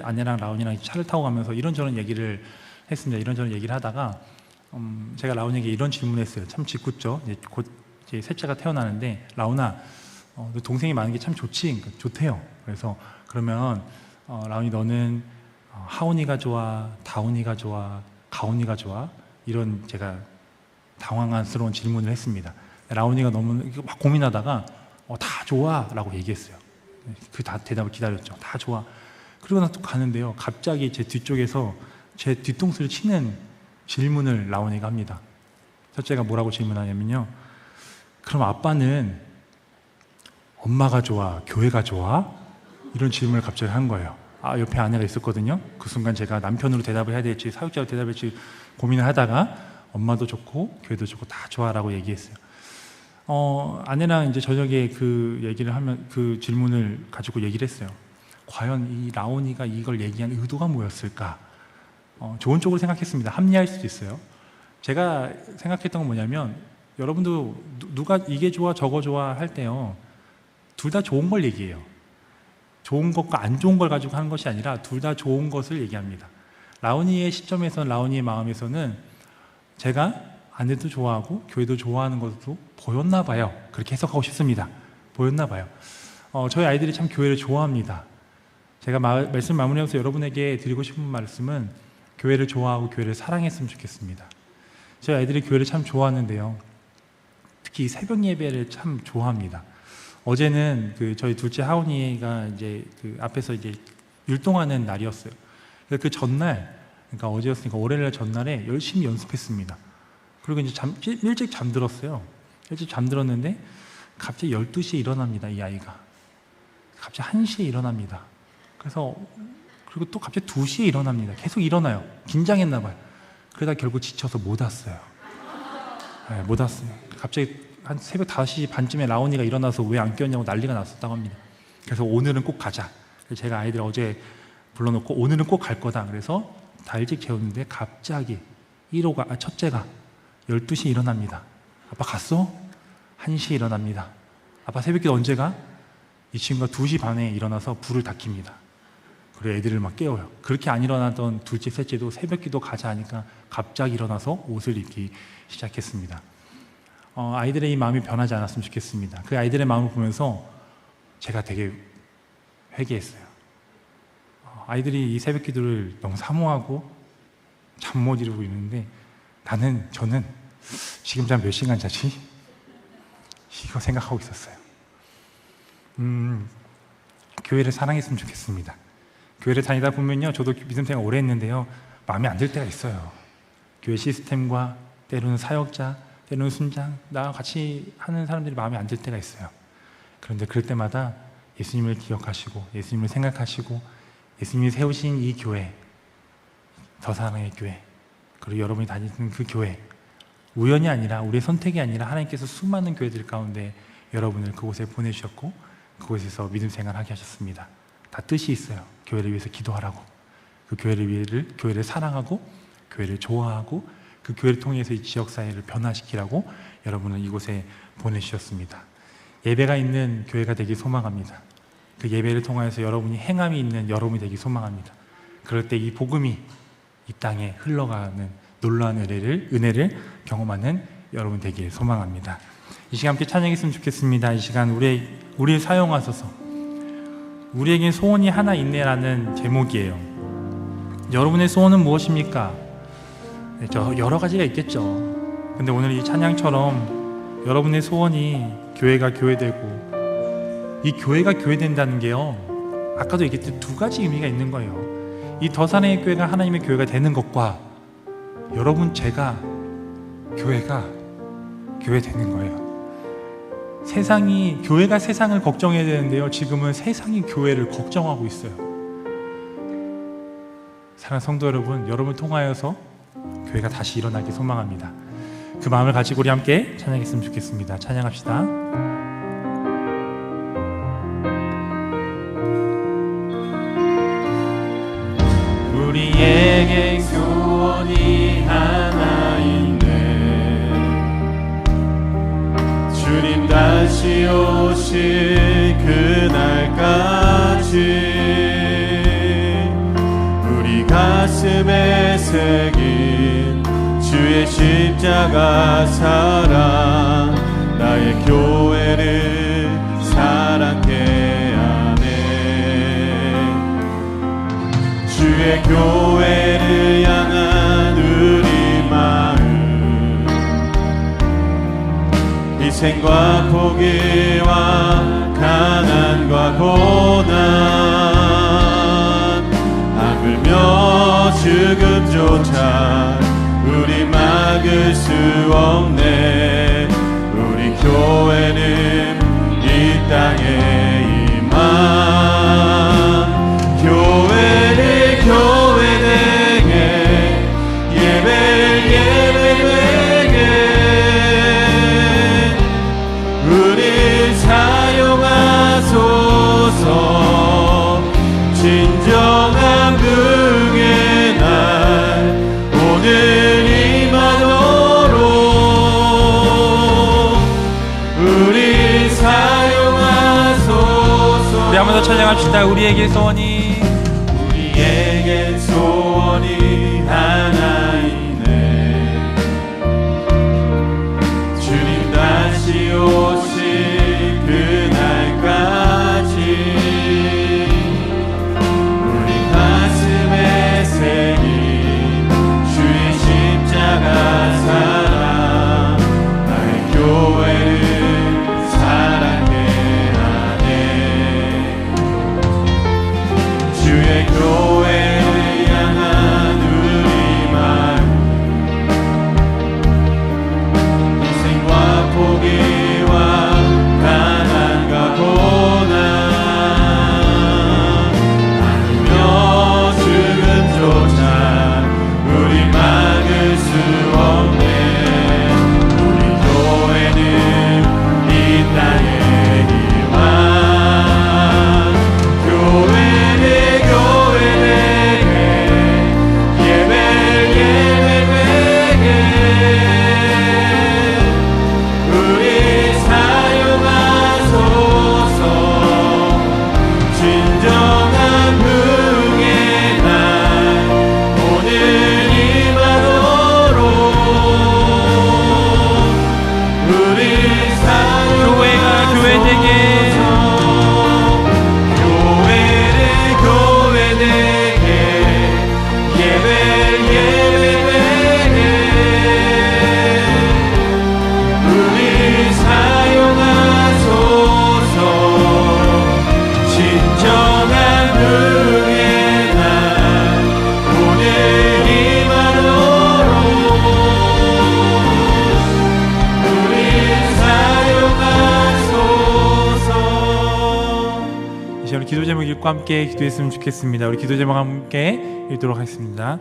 아내랑 라온이랑 차를 타고 가면서 이런저런 얘기를 했습니다. 이런저런 얘기를 하다가 제가 라온에게 이런 질문을 했어요. 참 짓궂죠. 곧 이제 셋째가 태어나는데, 라온아, 너 동생이 많은 게 참 좋지? 그러니까 좋대요. 그래서 그러면 라온이 너는 하온이가 좋아, 다온이가 좋아, 가온이가 좋아? 이런 제가 당황스러운 질문을 했습니다. 라온이가 너무 막 고민하다가 다 좋아 라고 얘기했어요. 그 대답을 기다렸죠. 다 좋아. 그리고 나 또 가는데요, 갑자기 제 뒤쪽에서 제 뒤통수를 치는 질문을 라온이가 합니다. 첫째가 뭐라고 질문하냐면요, 그럼 아빠는 엄마가 좋아, 교회가 좋아? 이런 질문을 갑자기 한 거예요. 옆에 아내가 있었거든요. 그 순간 제가 남편으로 대답을 해야 될지 사육자로 대답할지 고민을 하다가 엄마도 좋고 교회도 좋고 다 좋아라고 얘기했어요. 아내랑 이제 저녁에 그 얘기를 하면 그 질문을 가지고 얘기를 했어요. 과연 이 라온이가 이걸 얘기한 의도가 뭐였을까? 좋은 쪽으로 생각했습니다. 합리화할 수도 있어요. 제가 생각했던 건 뭐냐면 여러분도 누가 이게 좋아 저거 좋아 할 때요, 둘 다 좋은 걸 얘기해요. 좋은 것과 안 좋은 걸 가지고 하는 것이 아니라 둘 다 좋은 것을 얘기합니다. 라온이의 시점에서는, 라온이의 마음에서는 제가 아내도 좋아하고 교회도 좋아하는 것도 보였나 봐요. 그렇게 해석하고 싶습니다. 보였나 봐요. 저희 아이들이 참 교회를 좋아합니다. 제가 말씀 마무리하면서 여러분에게 드리고 싶은 말씀은 교회를 좋아하고 교회를 사랑했으면 좋겠습니다. 저희 아이들이 교회를 참 좋아하는데요, 특히 새벽 예배를 참 좋아합니다. 어제는 저희 둘째 하온이가 이제 앞에서 이제 율동하는 날이었어요. 그 전날, 그러니까 어제였으니까 월요일 전날에 열심히 연습했습니다. 그리고 이제 일찍 잠들었어요. 일찍 잠들었는데 갑자기 12시에 일어납니다. 이 아이가 갑자기 1시에 일어납니다. 그리고 또 갑자기 2시에 일어납니다. 계속 일어나요. 긴장했나 봐요. 그러다 결국 지쳐서 못 왔어요. 네, 못 왔어요. 갑자기 한 새벽 5시 반쯤에 라온이가 일어나서 왜 안 깨웠냐고 난리가 났었다고 합니다. 그래서 오늘은 꼭 가자. 그래서 제가 아이들 어제 불러놓고 오늘은 꼭 갈 거다. 그래서 다 일찍 재웠는데 갑자기 첫째가 12시에 일어납니다. 아빠 갔어? 1시에 일어납니다. 아빠 새벽기도 언제 가? 이 친구가 2시 반에 일어나서 불을 다 킵니다. 그리고 애들을 막 깨워요. 그렇게 안 일어나던 둘째, 셋째도 새벽기도 가자 하니까 갑자기 일어나서 옷을 입기 시작했습니다. 아이들의 이 마음이 변하지 않았으면 좋겠습니다. 그 아이들의 마음을 보면서 제가 되게 회개했어요. 아이들이 이 새벽기도를 너무 사모하고 잠 못 이루고 있는데 저는 지금 잠 몇 시간 자지? 이거 생각하고 있었어요. 교회를 사랑했으면 좋겠습니다. 교회를 다니다 보면요, 저도 믿음 생활 오래 했는데요, 마음에 안 들 때가 있어요. 교회 시스템과 때로는 사역자, 때로는 순장, 나와 같이 하는 사람들이 마음에 안 들 때가 있어요. 그런데 그럴 때마다 예수님을 기억하시고 예수님을 생각하시고 예수님이 세우신 이 교회, 더 사랑의 교회, 그리고 여러분이 다니는 그 교회, 우연이 아니라 우리의 선택이 아니라 하나님께서 수많은 교회들 가운데 여러분을 그곳에 보내주셨고 그곳에서 믿음 생활하게 하셨습니다. 다 뜻이 있어요. 교회를 위해서 기도하라고, 그 교회를 사랑하고 교회를 좋아하고 그 교회를 통해서 이 지역사회를 변화시키라고 여러분을 이곳에 보내주셨습니다. 예배가 있는 교회가 되길 소망합니다. 그 예배를 통해서 여러분이 행함이 있는 여러분이 되길 소망합니다. 그럴 때 이 복음이 이 땅에 흘러가는 놀라운 은혜를 경험하는 여러분 되길 소망합니다. 이 시간 함께 찬양했으면 좋겠습니다. 이 시간 우리를 사용하소서. 우리에겐 소원이 하나 있네라는 제목이에요. 여러분의 소원은 무엇입니까? 여러 가지가 있겠죠. 근데 오늘 이 찬양처럼 여러분의 소원이 교회가 교회되고, 이 교회가 교회된다는 게요, 아까도 얘기했듯이 두 가지 의미가 있는 거예요. 이 더 사랑의 교회가 하나님의 교회가 되는 것과 여러분 제가 교회가 교회 되는 거예요. 교회가 세상을 걱정해야 되는데요, 지금은 세상이 교회를 걱정하고 있어요. 사랑하는 성도 여러분, 여러분을 통하여서 교회가 다시 일어나길 소망합니다. 그 마음을 가지고 우리 함께 찬양했으면 좋겠습니다. 찬양합시다. 우리에게 소원이 하나 있네. 주님 다시 오실 그날까지 우리 가슴에 새긴 주의 십자가 사랑, 나의 교회를 사랑케 하네. 주의 교회를 향한 우리 마음, 희생과 포기와 가난과 고난, 하물며 죽음조차 우리 막을 수 없네. 우리 교회는 이 땅에 임한 교회를 교회되게 예배를 시작. 우리에게 소원이 하나이네. 주님 다시 오실 그날까지 우리 가슴에 새긴 주의 십자가 사랑, 나의 교회를 사랑해 하네. 주의 교회를 향한 우리 마음, 희생과 포기와 가난과 고난 아니며 죽음조차 우리 막을 수 없네. 우리 교회는 이 땅의 기왕, 교회를 우리 사용하소서. 진정한 부흥의 날 오늘 임하도록 우리 교회가 교회되게, 교회를 교회되게, 예배를 예배되게 우리 사용하소서. 진정한 부흥의 날 오늘 임하도록 우리 사용하소서. 이제 우리 기도 제목 읽고 함께 기도했으면 좋겠습니다. 우리 기도 제목 함께 읽도록 하겠습니다.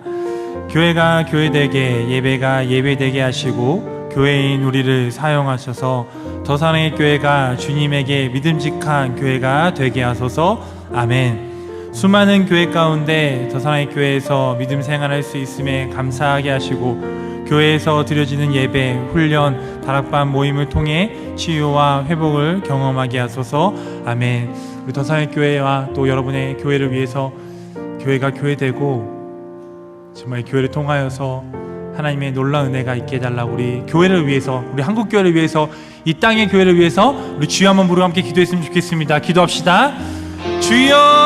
교회가 교회되게, 예배가 예배되게 하시고 교회인 우리를 사용하셔서 더 사랑의 교회가 주님에게 믿음직한 교회가 되게 하소서. 아멘. 수많은 교회 가운데 더 사랑의 교회에서 믿음 생활할 수 있음에 감사하게 하시고, 교회에서 드려지는 예배, 훈련, 다락방 모임을 통해 치유와 회복을 경험하게 하소서. 아멘. 우리 더 사랑의 교회와 또 여러분의 교회를 위해서, 교회가 교회되고 정말 교회를 통하여서 하나님의 놀라운 은혜가 있게 해달라고, 우리 교회를 위해서, 우리 한국 교회를 위해서, 이 땅의 교회를 위해서 우리 주여 한번 부르고 함께 기도했으면 좋겠습니다. 기도합시다. 주여!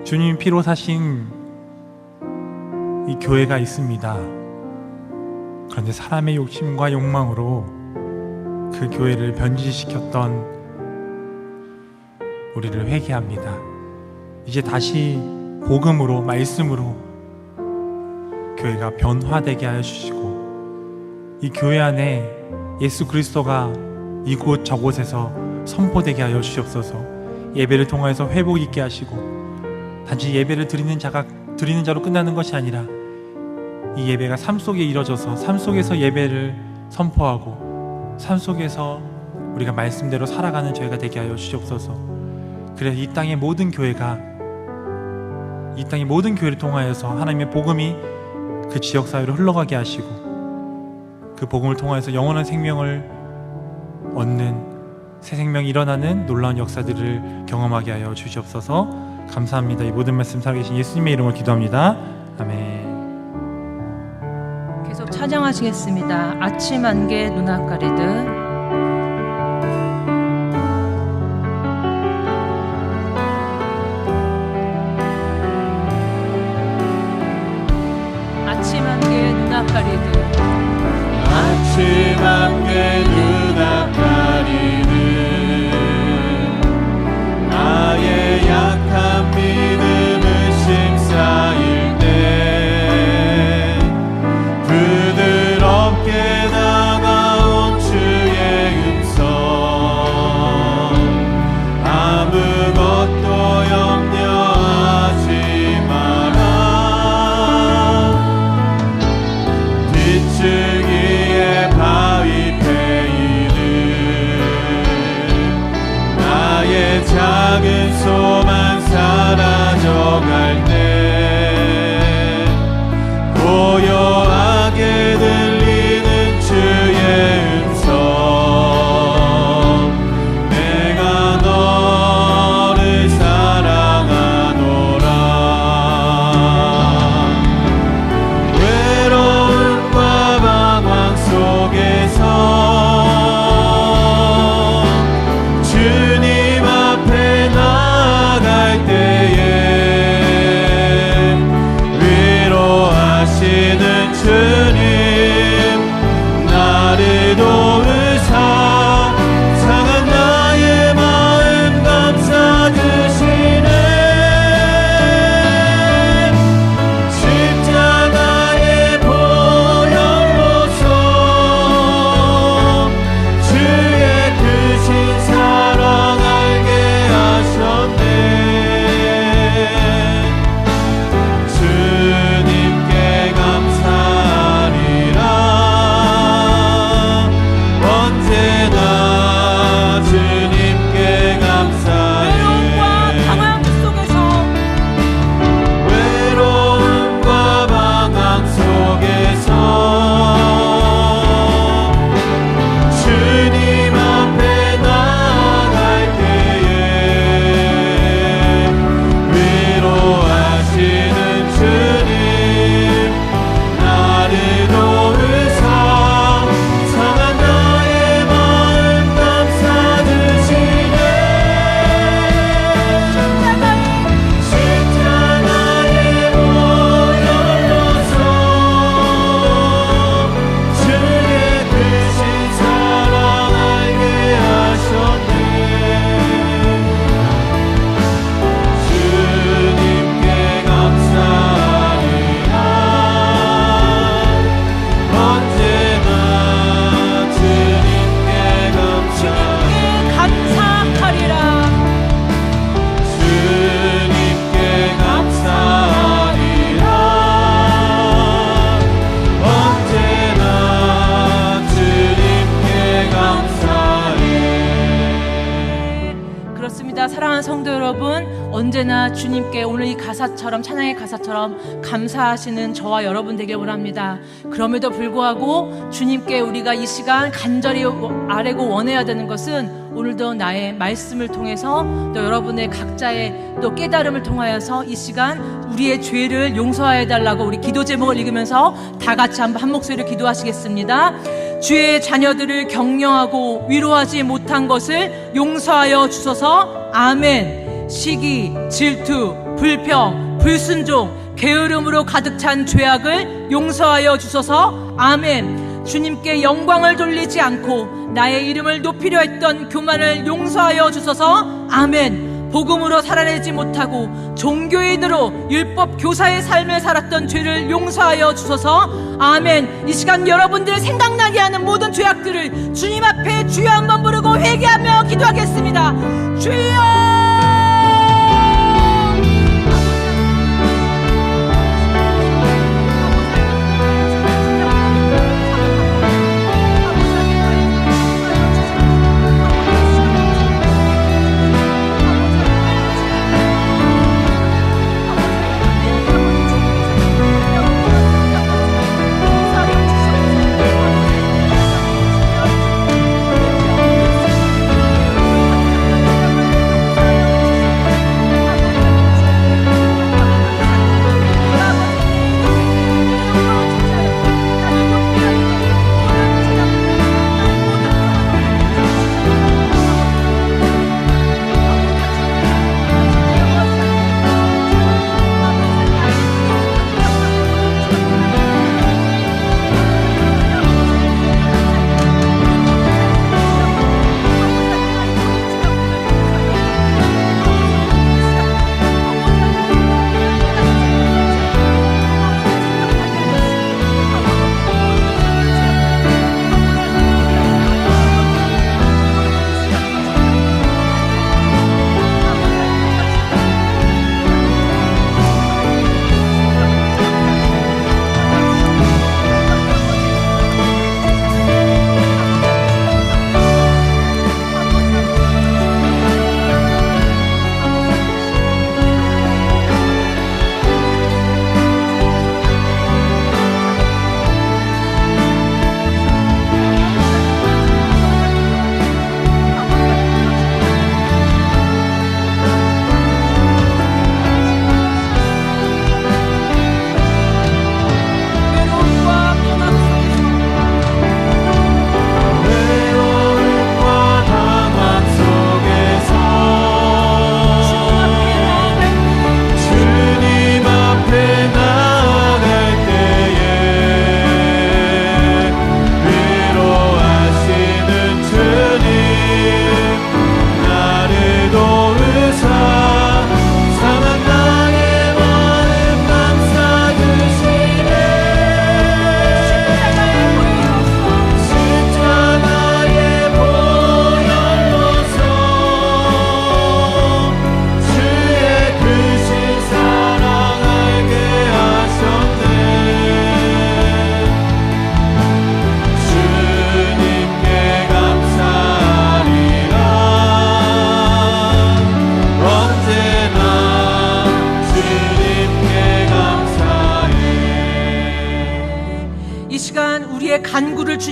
주님 피로 사신 이 교회가 있습니다. 그런데 사람의 욕심과 욕망으로 그 교회를 변질시켰던 우리를 회개합니다. 이제 다시 복음으로, 말씀으로 교회가 변화되게 하여 주시고, 이 교회 안에 예수 그리스도가 이곳 저곳에서 선포되게 하여 주시옵소서. 예배를 통하여서 회복 있게 하시고, 단지 예배를 드리는 자로 끝나는 것이 아니라 이 예배가 삶 속에 이뤄져서 삶 속에서 예배를 선포하고 삶 속에서 우리가 말씀대로 살아가는 저희가 되게 하여 주시옵소서. 그래서 이 땅의 모든 교회가, 이 땅의 모든 교회를 통하여서 하나님의 복음이 그 지역 사회로 흘러가게 하시고 그 복음을 통하여서 영원한 생명을 얻는, 새 생명이 일어나는 놀라운 역사들을 경험하게 하여 주시옵소서. 감사합니다. 이 모든 말씀 살아계신 예수님의 이름으로 기도합니다. 아멘. 계속 찬양하시겠습니다. 아침 안개 눈앞 가리듯. 아침 안개 눈앞 가리듯. 아침 안개 눈앞 가리는 나의 약한 믿음을 심사일 때 부드럽게 다가온 주의 음성 아무것도 염려하지 마라 빗줄기에 바위 패이는 나의 작은 소만 사라져갈 때 고요하게 들리는 주의 음성 내가 너를 사랑하노라 외로움과 방황 속에서 주님 앞에 나아갈 때에 위로하시는 주님 나를 도우사 상한 나의 마음 감싸주시네 십자가의 보혈로서 주의 크신 사랑 알게 하셨네 주님께 감사하리라 언제나 주님께 외로움과 감사해 방황 속에서 외로움과 방황 속에서 주님 앞에 나아갈 때에 위로하시는 주님 나를 도우사 상한 나의 마음 감싸주시네 십자가의 보혈로서 주의 크신 사랑 알게 하셨네 주님께 감사하리라 언제나 주님께 감사하리라 주님께 감사하리라. 주님께 감사하리라 언제나 주님께 감사해 그렇습니다. 사랑하는 성도 여러분, 언제나 주님께 오늘 이 가사처럼, 찬양의 가사처럼 감사하시는 저와 여러분 되길 원합니다. 그럼에도 불구하고 주님께 우리가 이 시간 간절히 아뢰고 원해야 되는 것은 오늘도 나의 말씀을 통해서 또 여러분의 각자의 또 깨달음을 통하여서 이 시간 우리의 죄를 용서하여 달라고 우리 기도 제목을 읽으면서 다 같이 한번 한 목소리로 기도하시겠습니다. 주의 자녀들을 격려하고 위로하지 못한 것을 용서하여 주소서. 아멘. 시기, 질투, 불평, 불순종, 게으름으로 가득 찬 죄악을 용서하여 주소서. 아멘. 주님께 영광을 돌리지 않고 나의 이름을 높이려 했던 교만을 용서하여 주소서. 아멘. 복음으로 살아내지 못하고 종교인으로 율법 교사의 삶을 살았던 죄를 용서하여 주소서. 아멘. 이 시간 여러분들 생각나게 하는 모든 죄악들을 주님 앞에 주여 한번 부르고 회개하며 기도하겠습니다. 주여.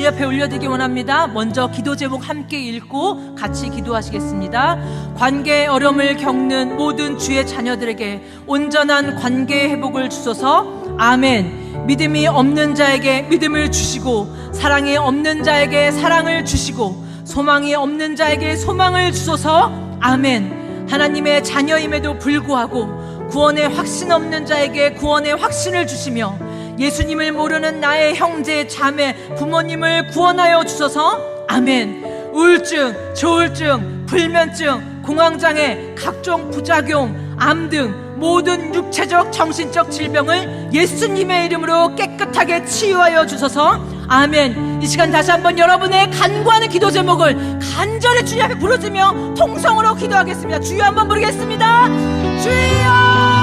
주 앞에 올려드리기 원합니다. 먼저 기도 제목 함께 읽고 같이 기도하시겠습니다. 관계의 어려움을 겪는 모든 주의 자녀들에게 온전한 관계의 회복을 주소서. 아멘. 믿음이 없는 자에게 믿음을 주시고, 사랑이 없는 자에게 사랑을 주시고, 소망이 없는 자에게 소망을 주소서. 아멘. 하나님의 자녀임에도 불구하고 구원의 확신 없는 자에게 구원의 확신을 주시며, 예수님을 모르는 나의 형제, 자매, 부모님을 구원하여 주소서. 아멘. 우울증, 조울증, 불면증, 공황장애, 각종 부작용, 암 등 모든 육체적, 정신적 질병을 예수님의 이름으로 깨끗하게 치유하여 주소서. 아멘. 이 시간 다시 한번 여러분의 간구하는 기도 제목을 간절히 주님 앞에 부르짖으며 통성으로 기도하겠습니다. 주여 한번 부르겠습니다. 주여!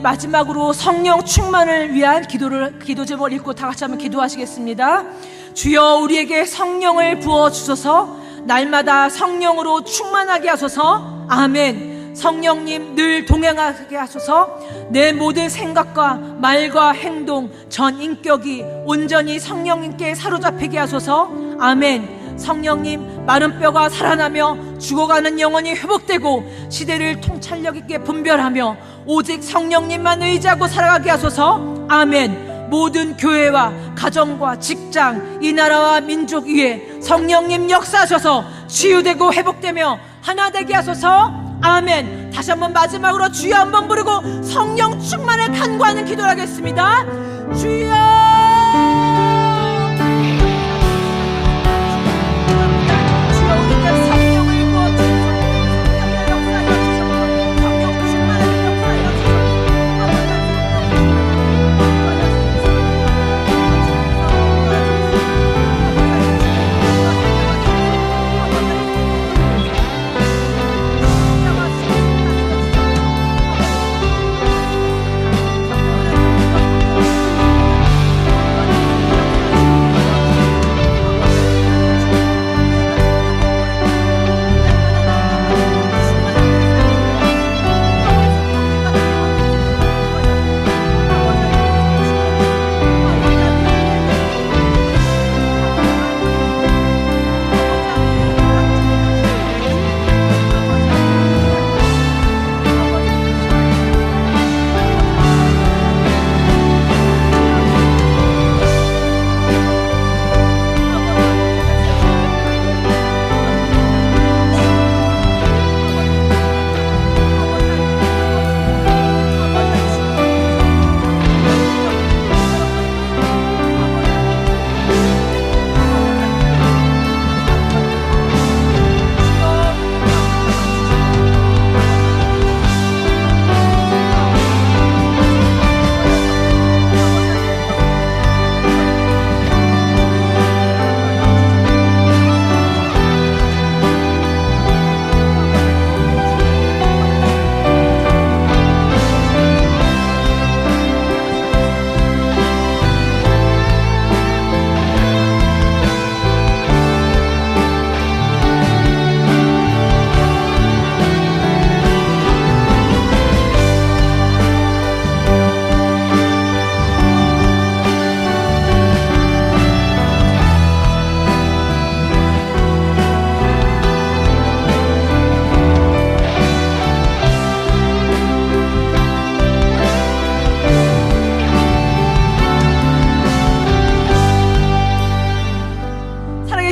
마지막으로 성령 충만을 위한 기도 제목을 읽고 다 같이 한번 기도하시겠습니다. 주여, 우리에게 성령을 부어 주소서. 날마다 성령으로 충만하게 하소서. 아멘. 성령님 늘 동행하게 하소서. 내 모든 생각과 말과 행동, 전 인격이 온전히 성령님께 사로잡히게 하소서. 아멘. 성령님, 마른 뼈가 살아나며 죽어가는 영혼이 회복되고 시대를 통찰력 있게 분별하며 오직 성령님만 의지하고 살아가게 하소서. 아멘. 모든 교회와 가정과 직장, 이 나라와 민족 위에 성령님 역사하셔서 치유되고 회복되며 하나 되게 하소서. 아멘. 다시 한번 마지막으로 주여 한번 부르고 성령 충만을 간구하는 기도를 하겠습니다. 주여.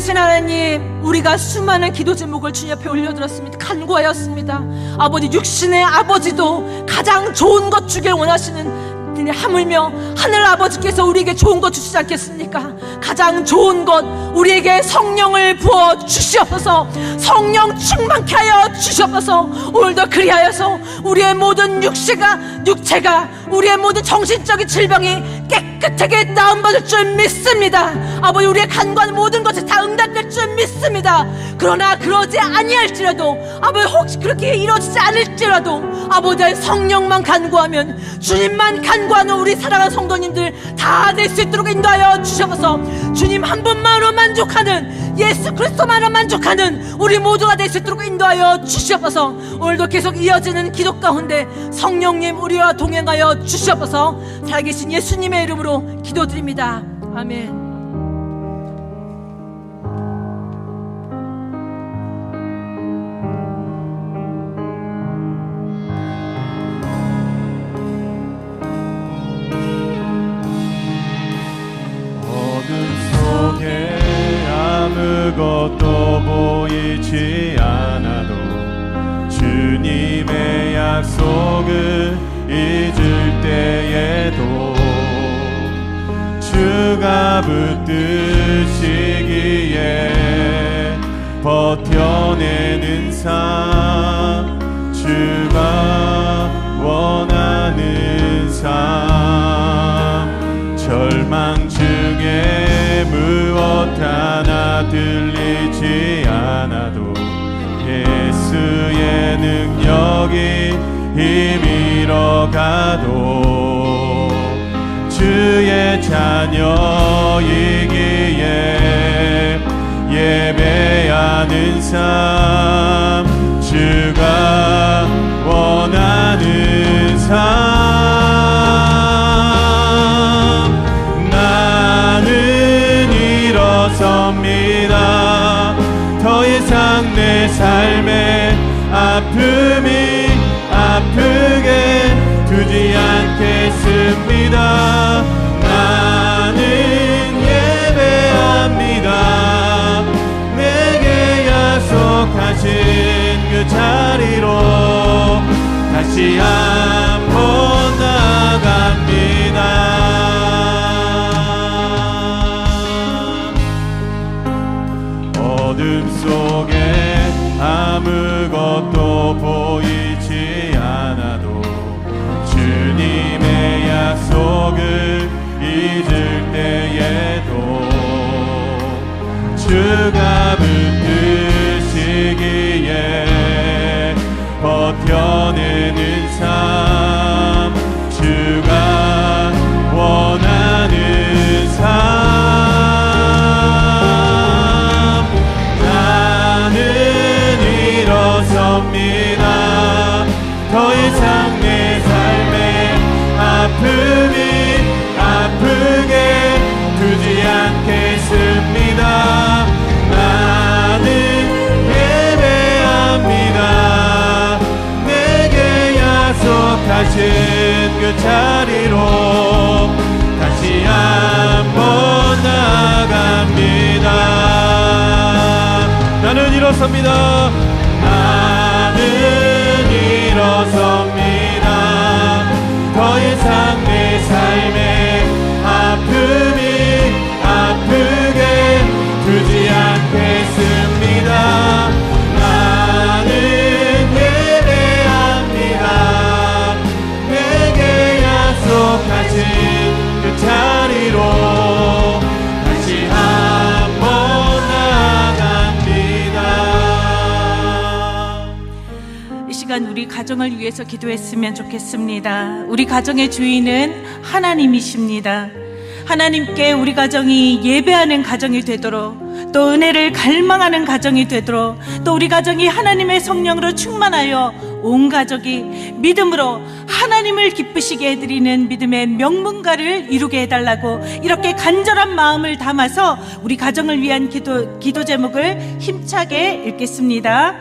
하나님, 우리가 수많은 기도 제목을 주님 앞에 올려드렸습니다. 간구하였습니다. 아버지, 육신의 아버지도 가장 좋은 것 주길 원하시는 하물며 하늘 아버지께서 우리에게 좋은 것 주시지 않겠습니까? 가장 좋은 것, 우리에게 성령을 부어 주시옵소서. 성령 충만케 하여 주시옵소서. 오늘도 그리하여서 우리의 모든 육체가 우리의 모든 정신적인 질병이 깨끗하게 다운받을 줄 믿습니다. 아버지, 우리의 간구하는 모든 것이 다 응답될 줄 믿습니다. 그러나 그러지 아니할지라도, 아버지, 혹시 그렇게 이루어지지 않을지라도 아버지의 성령만 간구하면, 주님만 간구하는 우리 사랑하는 성도님들 다 될 수 있도록 인도하여 주셔서 주님 한 분만으로 만족하는, 예수 그리스도만으로 만족하는 우리 모두가 될 수 있도록 인도하여 주시옵소서. 오늘도 계속 이어지는 기도 가운데 성령님 우리와 동행하여 주시옵소서. 살아계신 예수님의 이름으로 기도드립니다. 아멘. 아무것도 보이지 않아도 주님의 약속을 잊을 때에도 주가 붙드시기에 버텨내는 삶, 주가 원하는 삶, 절망 중에 무엇 하나 들리지 않아도 예수의 능력이 힘이 잃어가도 주의 자녀이기에 예배하는 삶, 주가 원하는 삶. 나는 일어섭니다. 더 이상 내 삶에 아픔이 아프게 두지 않겠습니다. 나는 예배합니다. 내게 약속하신 그 자리로 다시 한번 나아갑니다. 어둠 속에 아무것도 보이지 않아도 주님의 약속을 잊을 때에도 주가 붙드시기에 버텨내는 삶, 주가 원하는 삶. 나는 일어섭니다. 더 이상 내 삶에 아픔이 아프게 두지 않겠습니다. 나는 예배합니다. 내게 약속하신 그 자리로 다시 한번 나아갑니다. 나는 일어섭니다. 나는 일어섭니다. 더 이상 내 삶에 아픔이 아프게 두지 않겠습니다. 나는 예배합니다. 내게 약속하신 그 자리로 다시 한번 나아갑니다. 이 시간 우리 가정을 위해서 기도했으면 좋겠습니다. 우리 가정의 주인은 하나님이십니다. 하나님께 우리 가정이 예배하는 가정이 되도록, 또 은혜를 갈망하는 가정이 되도록, 또 우리 가정이 하나님의 성령으로 충만하여 온 가족이 믿음으로 하나님을 기쁘시게 해드리는 믿음의 명문가를 이루게 해달라고 이렇게 간절한 마음을 담아서 우리 가정을 위한 기도 제목을 힘차게 읽겠습니다.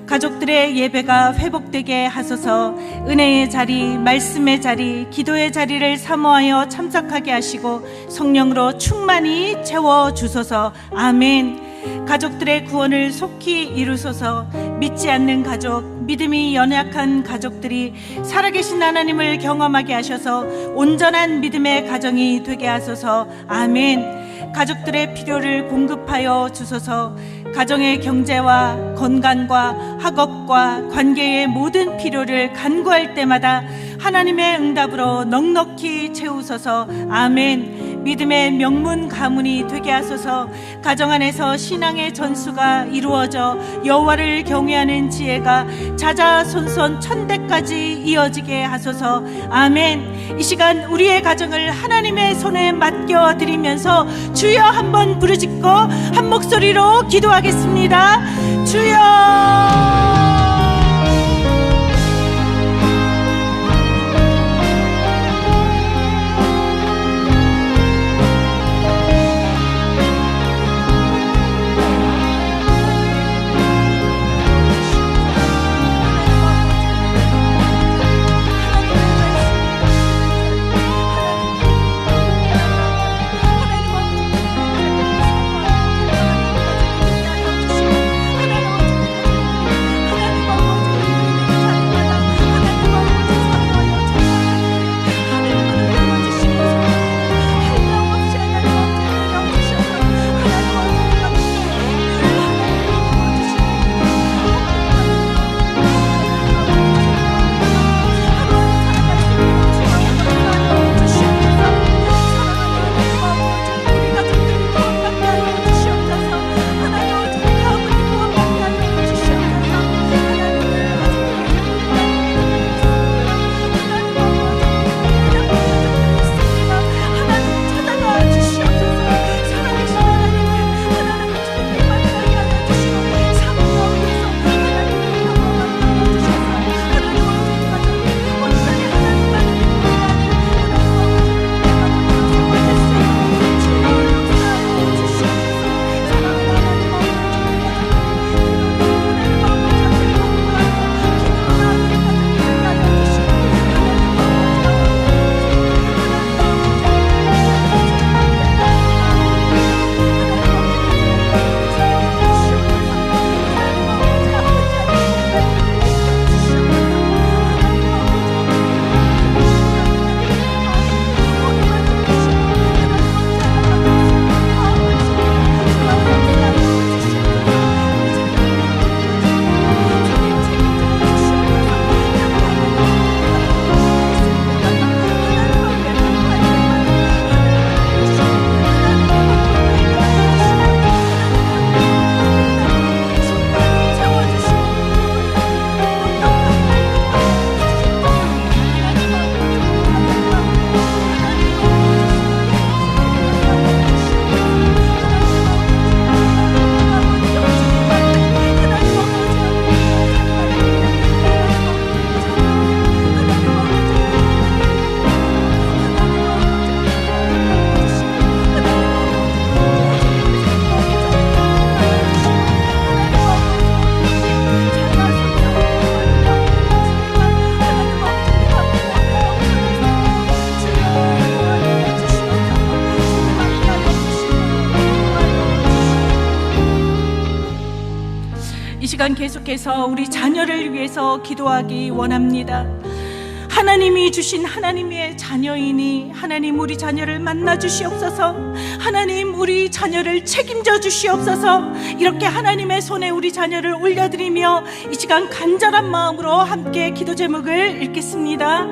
가족들의 예배가 회복되게 하소서. 은혜의 자리, 말씀의 자리, 기도의 자리를 사모하여 참석하게 하시고 성령으로 충만히 채워주소서. 아멘. 가족들의 구원을 속히 이루소서. 믿지 않는 가족, 믿음이 연약한 가족들이 살아계신 하나님을 경험하게 하셔서 온전한 믿음의 가정이 되게 하소서. 아멘. 가족들의 필요를 공급하여 주소서. 가정의 경제와 건강과 학업과 관계의 모든 필요를 간구할 때마다 하나님의 응답으로 넉넉히 채우소서. 아멘. 믿음의 명문 가문이 되게 하소서. 가정 안에서 신앙의 전수가 이루어져 여호와를 경외하는 지혜가 자자손손 천대까지 이어지게 하소서. 아멘. 이 시간 우리의 가정을 하나님의 손에 맡겨드리면서 주여 한번 부르짖고 한 목소리로 기도하겠습니다. 주여. 계속해서 우리 자녀를 위해서 기도하기 원합니다. 하나님이 주신 하나님의 자녀이니 하나님 우리 자녀를 만나 주시옵소서. 하나님 우리 자녀를 책임져 주시옵소서. 이렇게 하나님의 손에 우리 자녀를 올려드리며 이 시간 간절한 마음으로 함께 기도 제목을 읽겠습니다.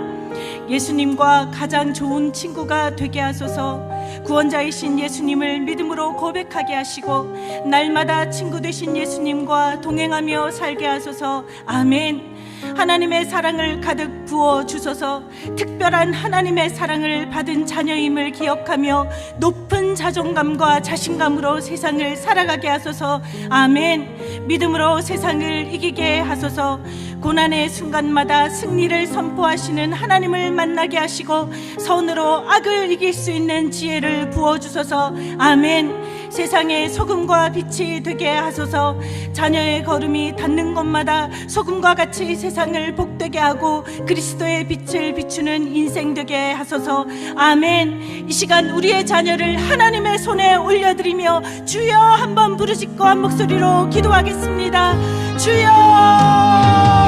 예수님과 가장 좋은 친구가 되게 하소서. 구원자이신 예수님을 믿음으로 고백하게 하시고 날마다 친구 되신 예수님과 동행하며 살게 하소서. 아멘. 하나님의 사랑을 가득 부어 주소서. 특별한 하나님의 사랑을 받은 자녀임을 기억하며 높은 자존감과 자신감으로 세상을 살아가게 하소서. 아멘. 믿음으로 세상을 이기게 하소서. 고난의 순간마다 승리를 선포하시는 하나님을 만나게 하시고 선으로 악을 이길 수 있는 지혜를 부어주소서. 아멘. 세상의 소금과 빛이 되게 하소서. 자녀의 걸음이 닿는 곳마다 소금과 같이 세상을 복되게 하고 그리스도의 빛을 비추는 인생 되게 하소서. 아멘. 이 시간 우리의 자녀를 하나님의 손에 올려드리며 주여 한번 부르짖고 한 목소리로 기도하겠습니다. 주여.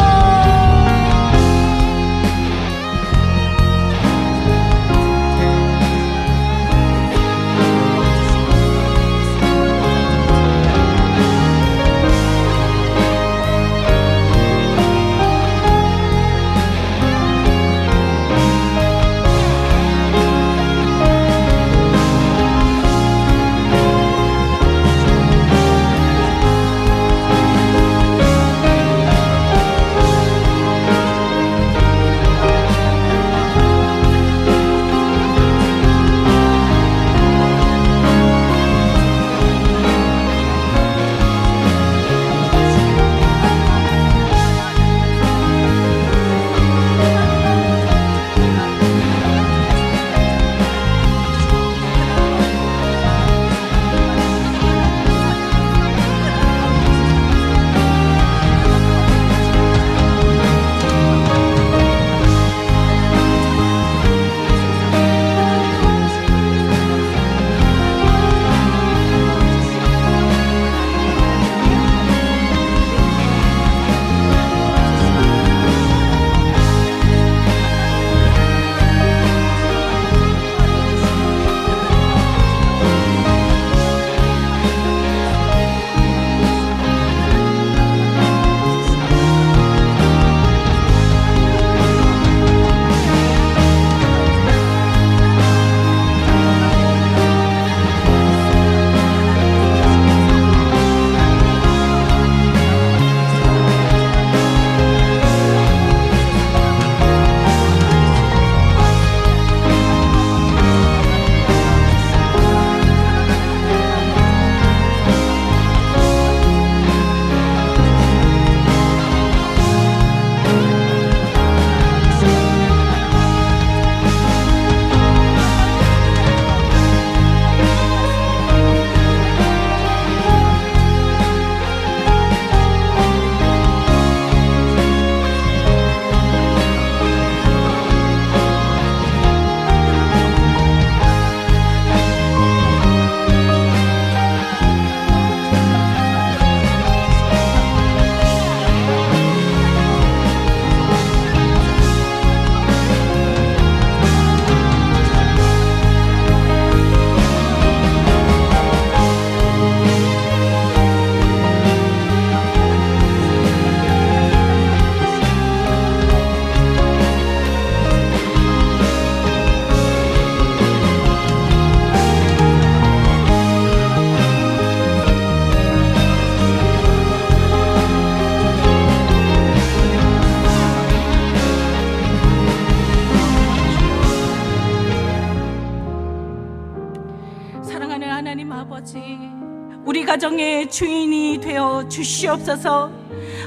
우리 가정의 주인이 되어 주시옵소서.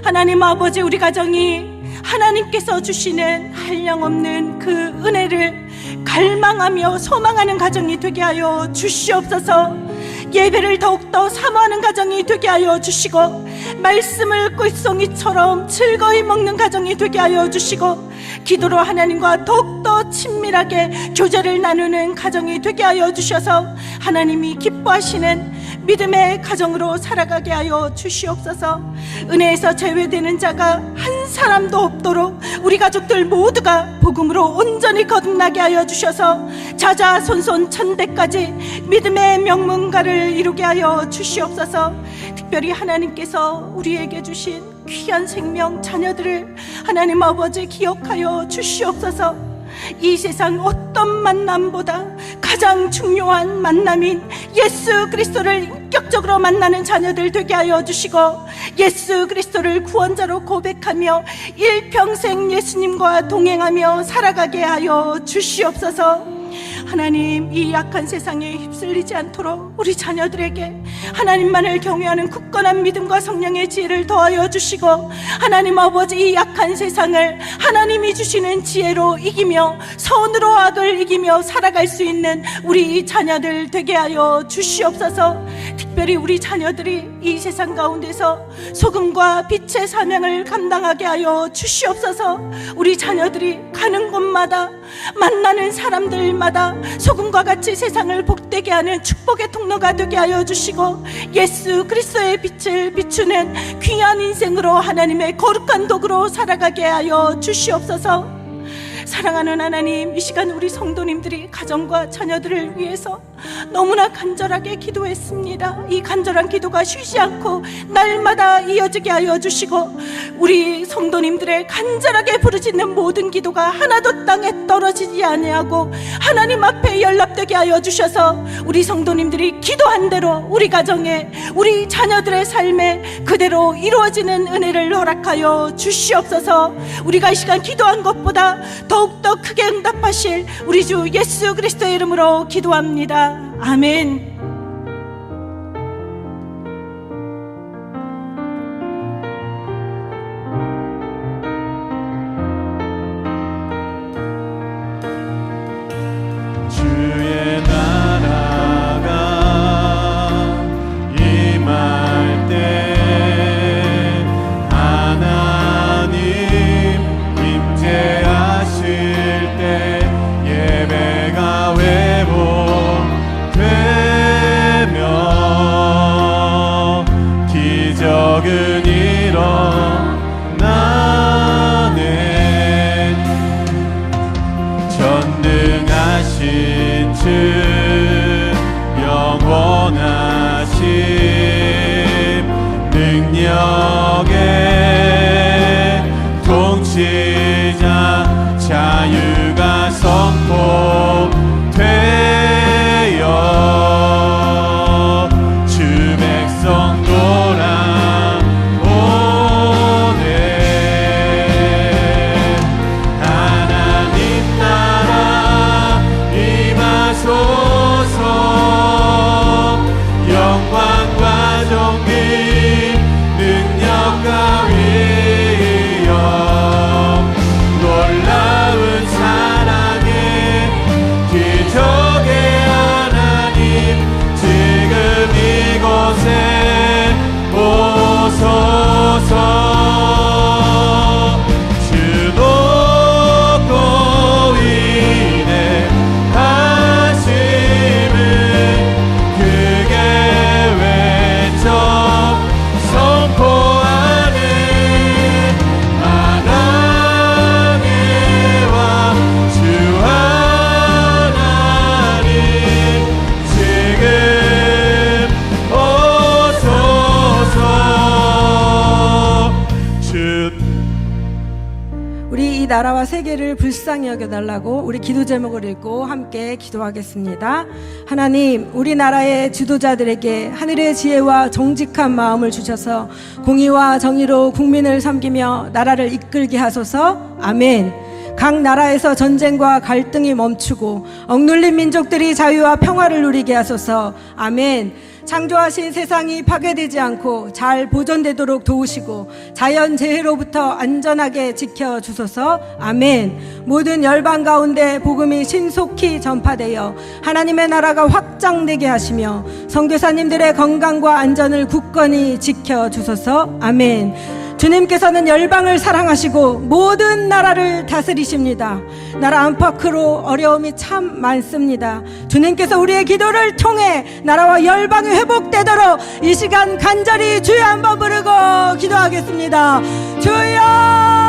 하나님 아버지, 우리 가정이 하나님께서 주시는 한량없는 그 은혜를 갈망하며 소망하는 가정이 되게 하여 주시옵소서. 예배를 더욱더 사모하는 가정이 되게 하여 주시고 말씀을 꿀송이처럼 즐거이 먹는 가정이 되게 하여 주시고, 기도로 하나님과 더욱더 친밀하게 교제를 나누는 가정이 되게 하여 주셔서 하나님이 기뻐하시는 믿음의 가정으로 살아가게 하여 주시옵소서. 은혜에서 제외되는 자가 한 사람도 없도록 우리 가족들 모두가 복음으로 온전히 거듭나게 하여 주셔서 자자손손 천대까지 믿음의 명문가를 이루게 하여 주시옵소서. 특별히 하나님께서 우리에게 주신 귀한 생명 자녀들을 하나님 아버지 기억하여 주시옵소서. 이 세상 어떤 만남보다 가장 중요한 만남인 예수 그리스도를 인격적으로 만나는 자녀들 되게 하여 주시고, 예수 그리스도를 구원자로 고백하며 일평생 예수님과 동행하며 살아가게 하여 주시옵소서. 하나님, 이 약한 세상에 휩쓸리지 않도록 우리 자녀들에게 하나님만을 경외하는 굳건한 믿음과 성령의 지혜를 더하여 주시고, 하나님 아버지 이 약한 세상을 하나님이 주시는 지혜로 이기며 선으로 악을 이기며 살아갈 수 있는 우리 자녀들 되게 하여 주시옵소서. 특별히 우리 자녀들이 이 세상 가운데서 소금과 빛의 사명을 감당하게 하여 주시옵소서. 우리 자녀들이 가는 곳마다 만나는 사람들마다 소금과 같이 세상을 복되게 하는 축복의 통로가 되게 하여 주시고, 예수 그리스도의 빛을 비추는 귀한 인생으로 하나님의 거룩한 도구로 살아가게 하여 주시옵소서. 사랑하는 하나님, 이 시간 우리 성도님들이 가정과 자녀들을 위해서 너무나 간절하게 기도했습니다. 이 간절한 기도가 쉬지 않고 날마다 이어지게 하여 주시고, 우리 성도님들의 간절하게 부르짖는 모든 기도가 하나도 땅에 떨어지지 아니하고 하나님 앞에 연락되게 하여 주셔서 우리 성도님들이 기도한 대로 우리 가정에, 우리 자녀들의 삶에 그대로 이루어지는 은혜를 허락하여 주시옵소서. 우리가 이 시간 기도한 것보다 더욱더 크게 응답하실 우리 주 예수 그리스도의 이름으로 기도합니다. 아멘. 주의 나라가 임할 때 하나님 임재하실 때 예배가 회복되며 기적은 일어나네. 전능하신 주 영원하신 능력의 통치자 자유가 선포되어 주 백성 돌아오네. 하나님 나라 임하소서. 영광과 존귀 능력과 위엄 놀라운 사랑의 기적의 하나님 지금 이곳에 오소서. 주 높고 위대하심을 크게 외쳐 선포하는 만왕의 왕 주 하나님 지금 오소서. 주 우리 이 나라와 세계를 불쌍히 여겨달라고 우리 기도 제목을 읽고 함께 기도하겠습니다. 하나님, 우리나라의 지도자들에게 하늘의 지혜와 정직한 마음을 주셔서 공의와 정의로 국민을 섬기며 나라를 이끌게 하소서. 아멘. 각 나라에서 전쟁과 갈등이 멈추고 억눌린 민족들이 자유와 평화를 누리게 하소서. 아멘. 창조하신 세상이 파괴되지 않고 잘 보존되도록 도우시고 자연재해로부터 안전하게 지켜주소서. 아멘. 모든 열방 가운데 복음이 신속히 전파되어 하나님의 나라가 확장되게 하시며 선교사님들의 건강과 안전을 굳건히 지켜주소서. 아멘. 주님께서는 열방을 사랑하시고 모든 나라를 다스리십니다. 나라 안팎으로 어려움이 참 많습니다. 주님께서 우리의 기도를 통해 나라와 열방이 회복되도록 이 시간 간절히 주여 한번 부르고 기도하겠습니다. 주여!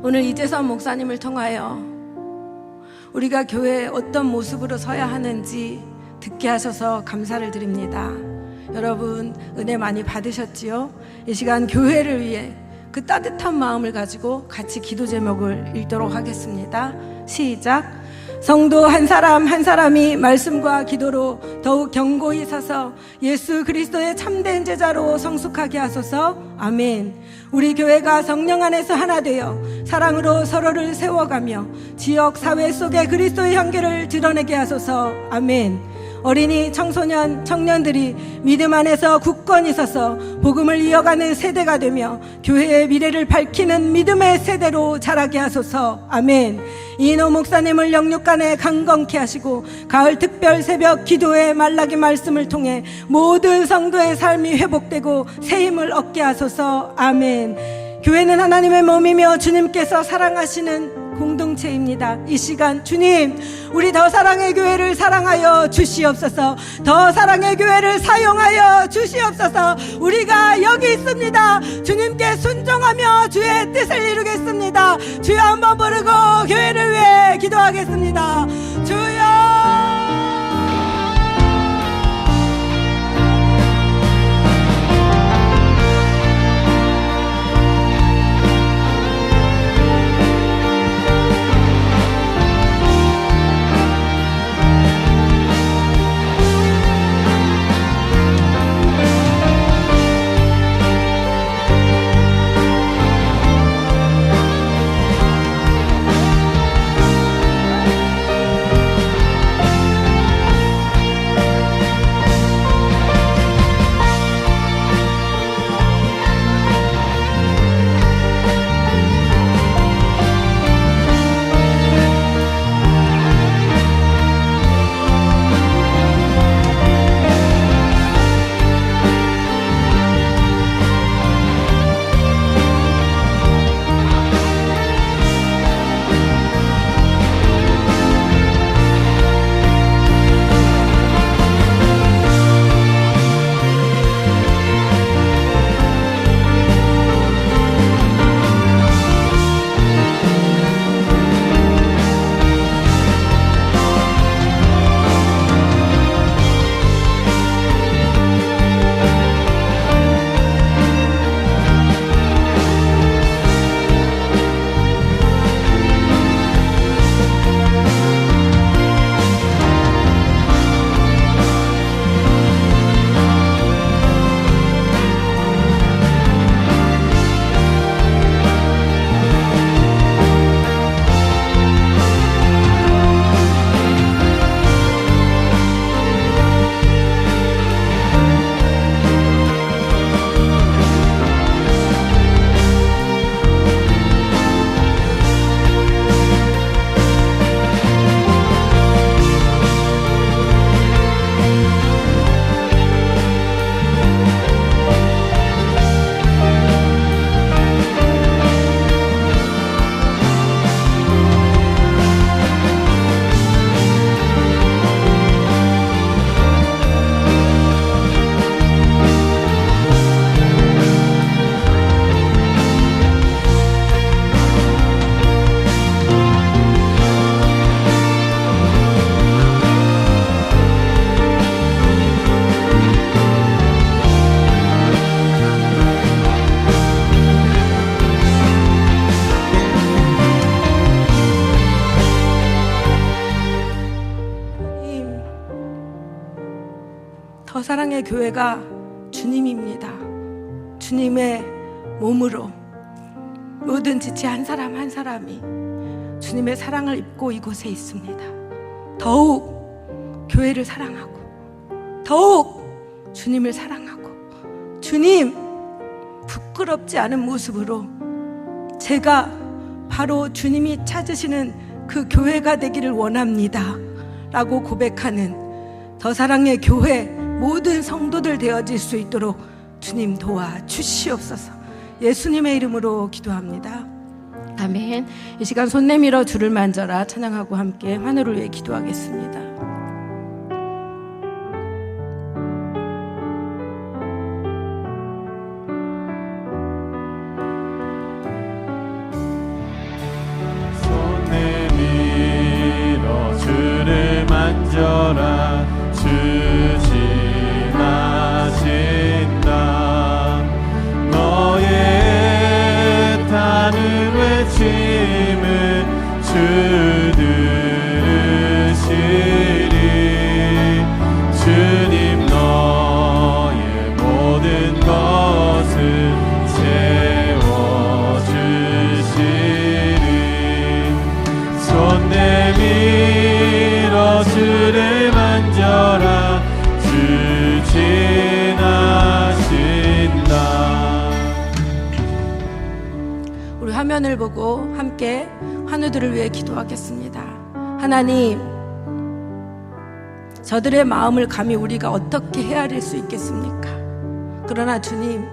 오늘 이재선 목사님을 통하여 우리가 교회에 어떤 모습으로 서야 하는지 듣게 하셔서 감사를 드립니다. 여러분 은혜 많이 받으셨지요? 이 시간 교회를 위해 그 따뜻한 마음을 가지고 같이 기도 제목을 읽도록 하겠습니다. 시작. 성도 한 사람 한 사람이 말씀과 기도로 더욱 견고히 서서 예수 그리스도의 참된 제자로 성숙하게 하소서. 아멘. 우리 교회가 성령 안에서 하나 되어 사랑으로 서로를 세워가며 지역 사회 속에 그리스도의 향기를 드러내게 하소서. 아멘. 어린이, 청소년, 청년들이 믿음 안에서 굳건히 서서 복음을 이어가는 세대가 되며 교회의 미래를 밝히는 믿음의 세대로 자라게 하소서. 아멘. 이인호 목사님을 영육간에 강건케 하시고 가을 특별 새벽 기도의 말라기 말씀을 통해 모든 성도의 삶이 회복되고 새 힘을 얻게 하소서. 아멘. 교회는 하나님의 몸이며 주님께서 사랑하시는 공동체입니다. 이 시간 주님, 우리 더 사랑의 교회를 사랑하여 주시옵소서. 더 사랑의 교회를 사용하여 주시옵소서. 우리가 여기 있습니다. 주님께 순종하며 주의 뜻을 이루겠습니다. 주여 한번 부르고 교회를 위해 기도하겠습니다. 주여. 더 사랑의 교회가 주님입니다. 주님의 몸으로 모든 지체 한 사람 한 사람이 주님의 사랑을 입고 이곳에 있습니다. 더욱 교회를 사랑하고 더욱 주님을 사랑하고 주님 부끄럽지 않은 모습으로 제가 바로 주님이 찾으시는 그 교회가 되기를 원합니다 라고 고백하는 더 사랑의 교회 모든 성도들 되어질 수 있도록 주님 도와주시옵소서. 예수님의 이름으로 기도합니다. 아멘. 이 시간 손 내밀어 주를 만져라 찬양하고 함께 하늘을 위해 기도하겠습니다. 손 내밀어 주를 만져라 주지 마신다. 너의 화면을 보고 함께 환우들을 위해 기도하겠습니다. 하나님, 저들의 마음을 감히 우리가 어떻게 헤아릴 수 있겠습니까? 그러나 주님,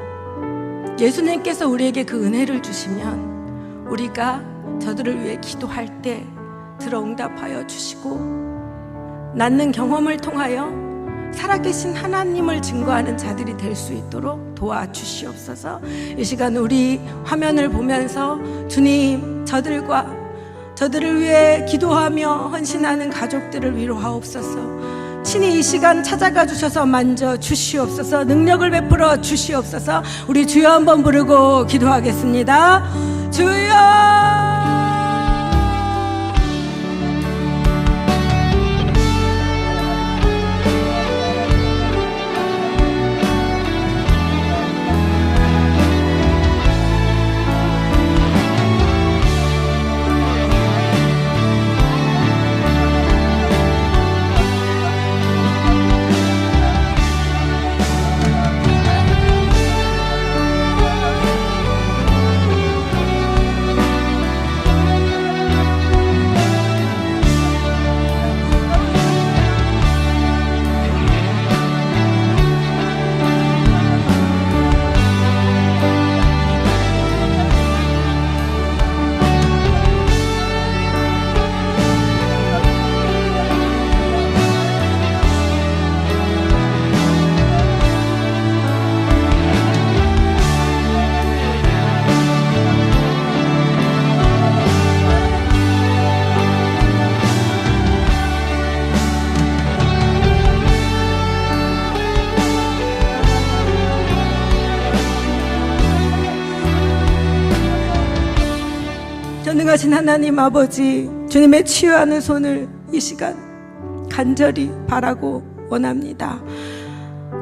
예수님께서 우리에게 그 은혜를 주시면 우리가 저들을 위해 기도할 때 들어 응답하여 주시고 낫는 경험을 통하여 살아계신 하나님을 증거하는 자들이 될 수 있도록 도와주시옵소서. 이 시간 우리 화면을 보면서 주님, 저들을 위해 기도하며 헌신하는 가족들을 위로하옵소서. 친히 이 시간 찾아가 주셔서 만져 주시옵소서. 능력을 베풀어 주시옵소서. 우리 주여 한번 부르고 기도하겠습니다. 주여. 전능하신 하나님 아버지, 주님의 치유하는 손을 이 시간 간절히 바라고 원합니다.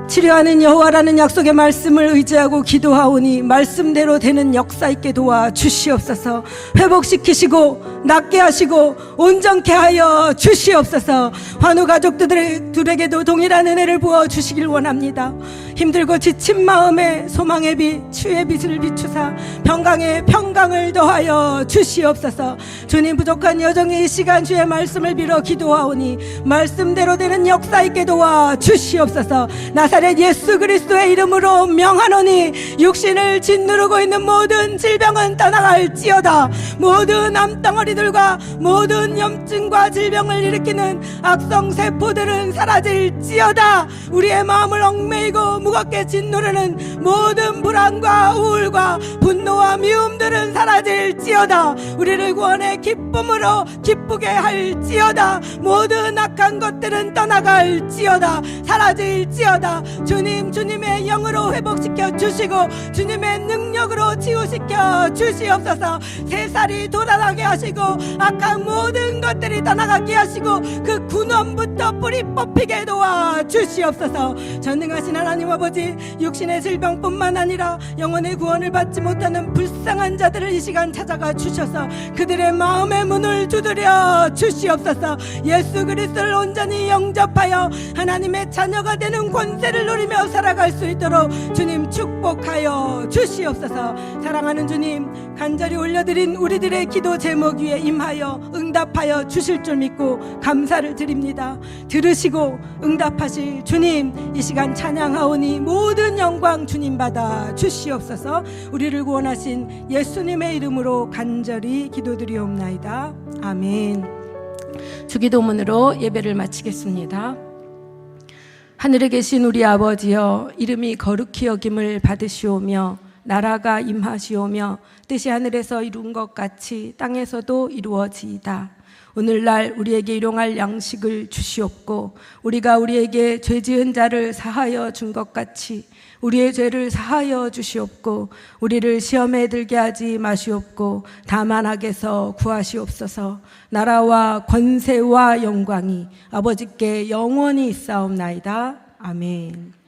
치료하는 여호와라는 약속의 말씀을 의지하고 기도하오니 말씀대로 되는 역사 있게 도와 주시옵소서. 회복시키시고 낫게 하시고 온전케 하여 주시옵소서. 환우 가족들에게도 동일한 은혜를 부어 주시길 원합니다. 힘들고 지친 마음에 소망의 빛, 치유의 빛을 비추사 평강에 평강을 더하여 주시옵소서. 주님, 부족한 여정의 이 시간 주의 말씀을 빌어 기도하오니 말씀대로 되는 역사 있게 도와 주시옵소서. 나사렛 예수 그리스도의 이름으로 명하노니 육신을 짓누르고 있는 모든 질병은 떠나갈지어다. 모든 암덩어리들과 모든 염증과 질병을 일으키는 악성 세포들은 사라질지어다. 우리의 마음을 얽매이고 무겁게 짓누르는 모든 불안과 우울과 분노와 미움들은 사라질지어다. 우리를 구원의 기쁨으로 기쁘게 할지어다. 모든 악한 것들은 떠나갈지어다. 사라질지어다. 주님, 주님의 영으로 회복시켜 주시고 주님의 능력으로 치유시켜 주시옵소서. 새살이 돋아나게 하시고 악한 모든 것들이 떠나가게 하시고 그 근원부터 뿌리 뽑히게 도와 주시옵소서. 전능하신 하나님 아버지, 육신의 질병뿐만 아니라 영혼의 구원을 받지 못하는 불쌍한 자들을 이 시간 찾아가 주셔서 그들의 마음의 문을 두드려 주시옵소서. 예수 그리스도를 온전히 영접하여 하나님의 자녀가 되는 권세를 누리며 살아갈 수 있도록 주님 축복하여 주시옵소서. 사랑하는 주님, 간절히 올려드린 우리들의 기도 제목 위에 임하여 응답하여 주실 줄 믿고 감사를 드립니다. 들으시고 응답하실 주님, 이 시간 찬양하오니 모든 영광 주님 받아 주시옵소서. 우리를 구원하신 예수님의 이름으로 간절히 기도드리옵나이다. 아멘. 주기도문으로 예배를 마치겠습니다. 하늘에 계신 우리 아버지여, 이름이 거룩히 여김을 받으시오며 나라가 임하시오며 뜻이 하늘에서 이룬 것 같이 땅에서도 이루어지이다. 오늘날 우리에게 일용할 양식을 주시옵고 우리가 우리에게 죄 지은 자를 사하여 준 것 같이 우리의 죄를 사하여 주시옵고 우리를 시험에 들게 하지 마시옵고 다만 악에서 구하시옵소서. 나라와 권세와 영광이 아버지께 영원히 있사옵나이다. 아멘.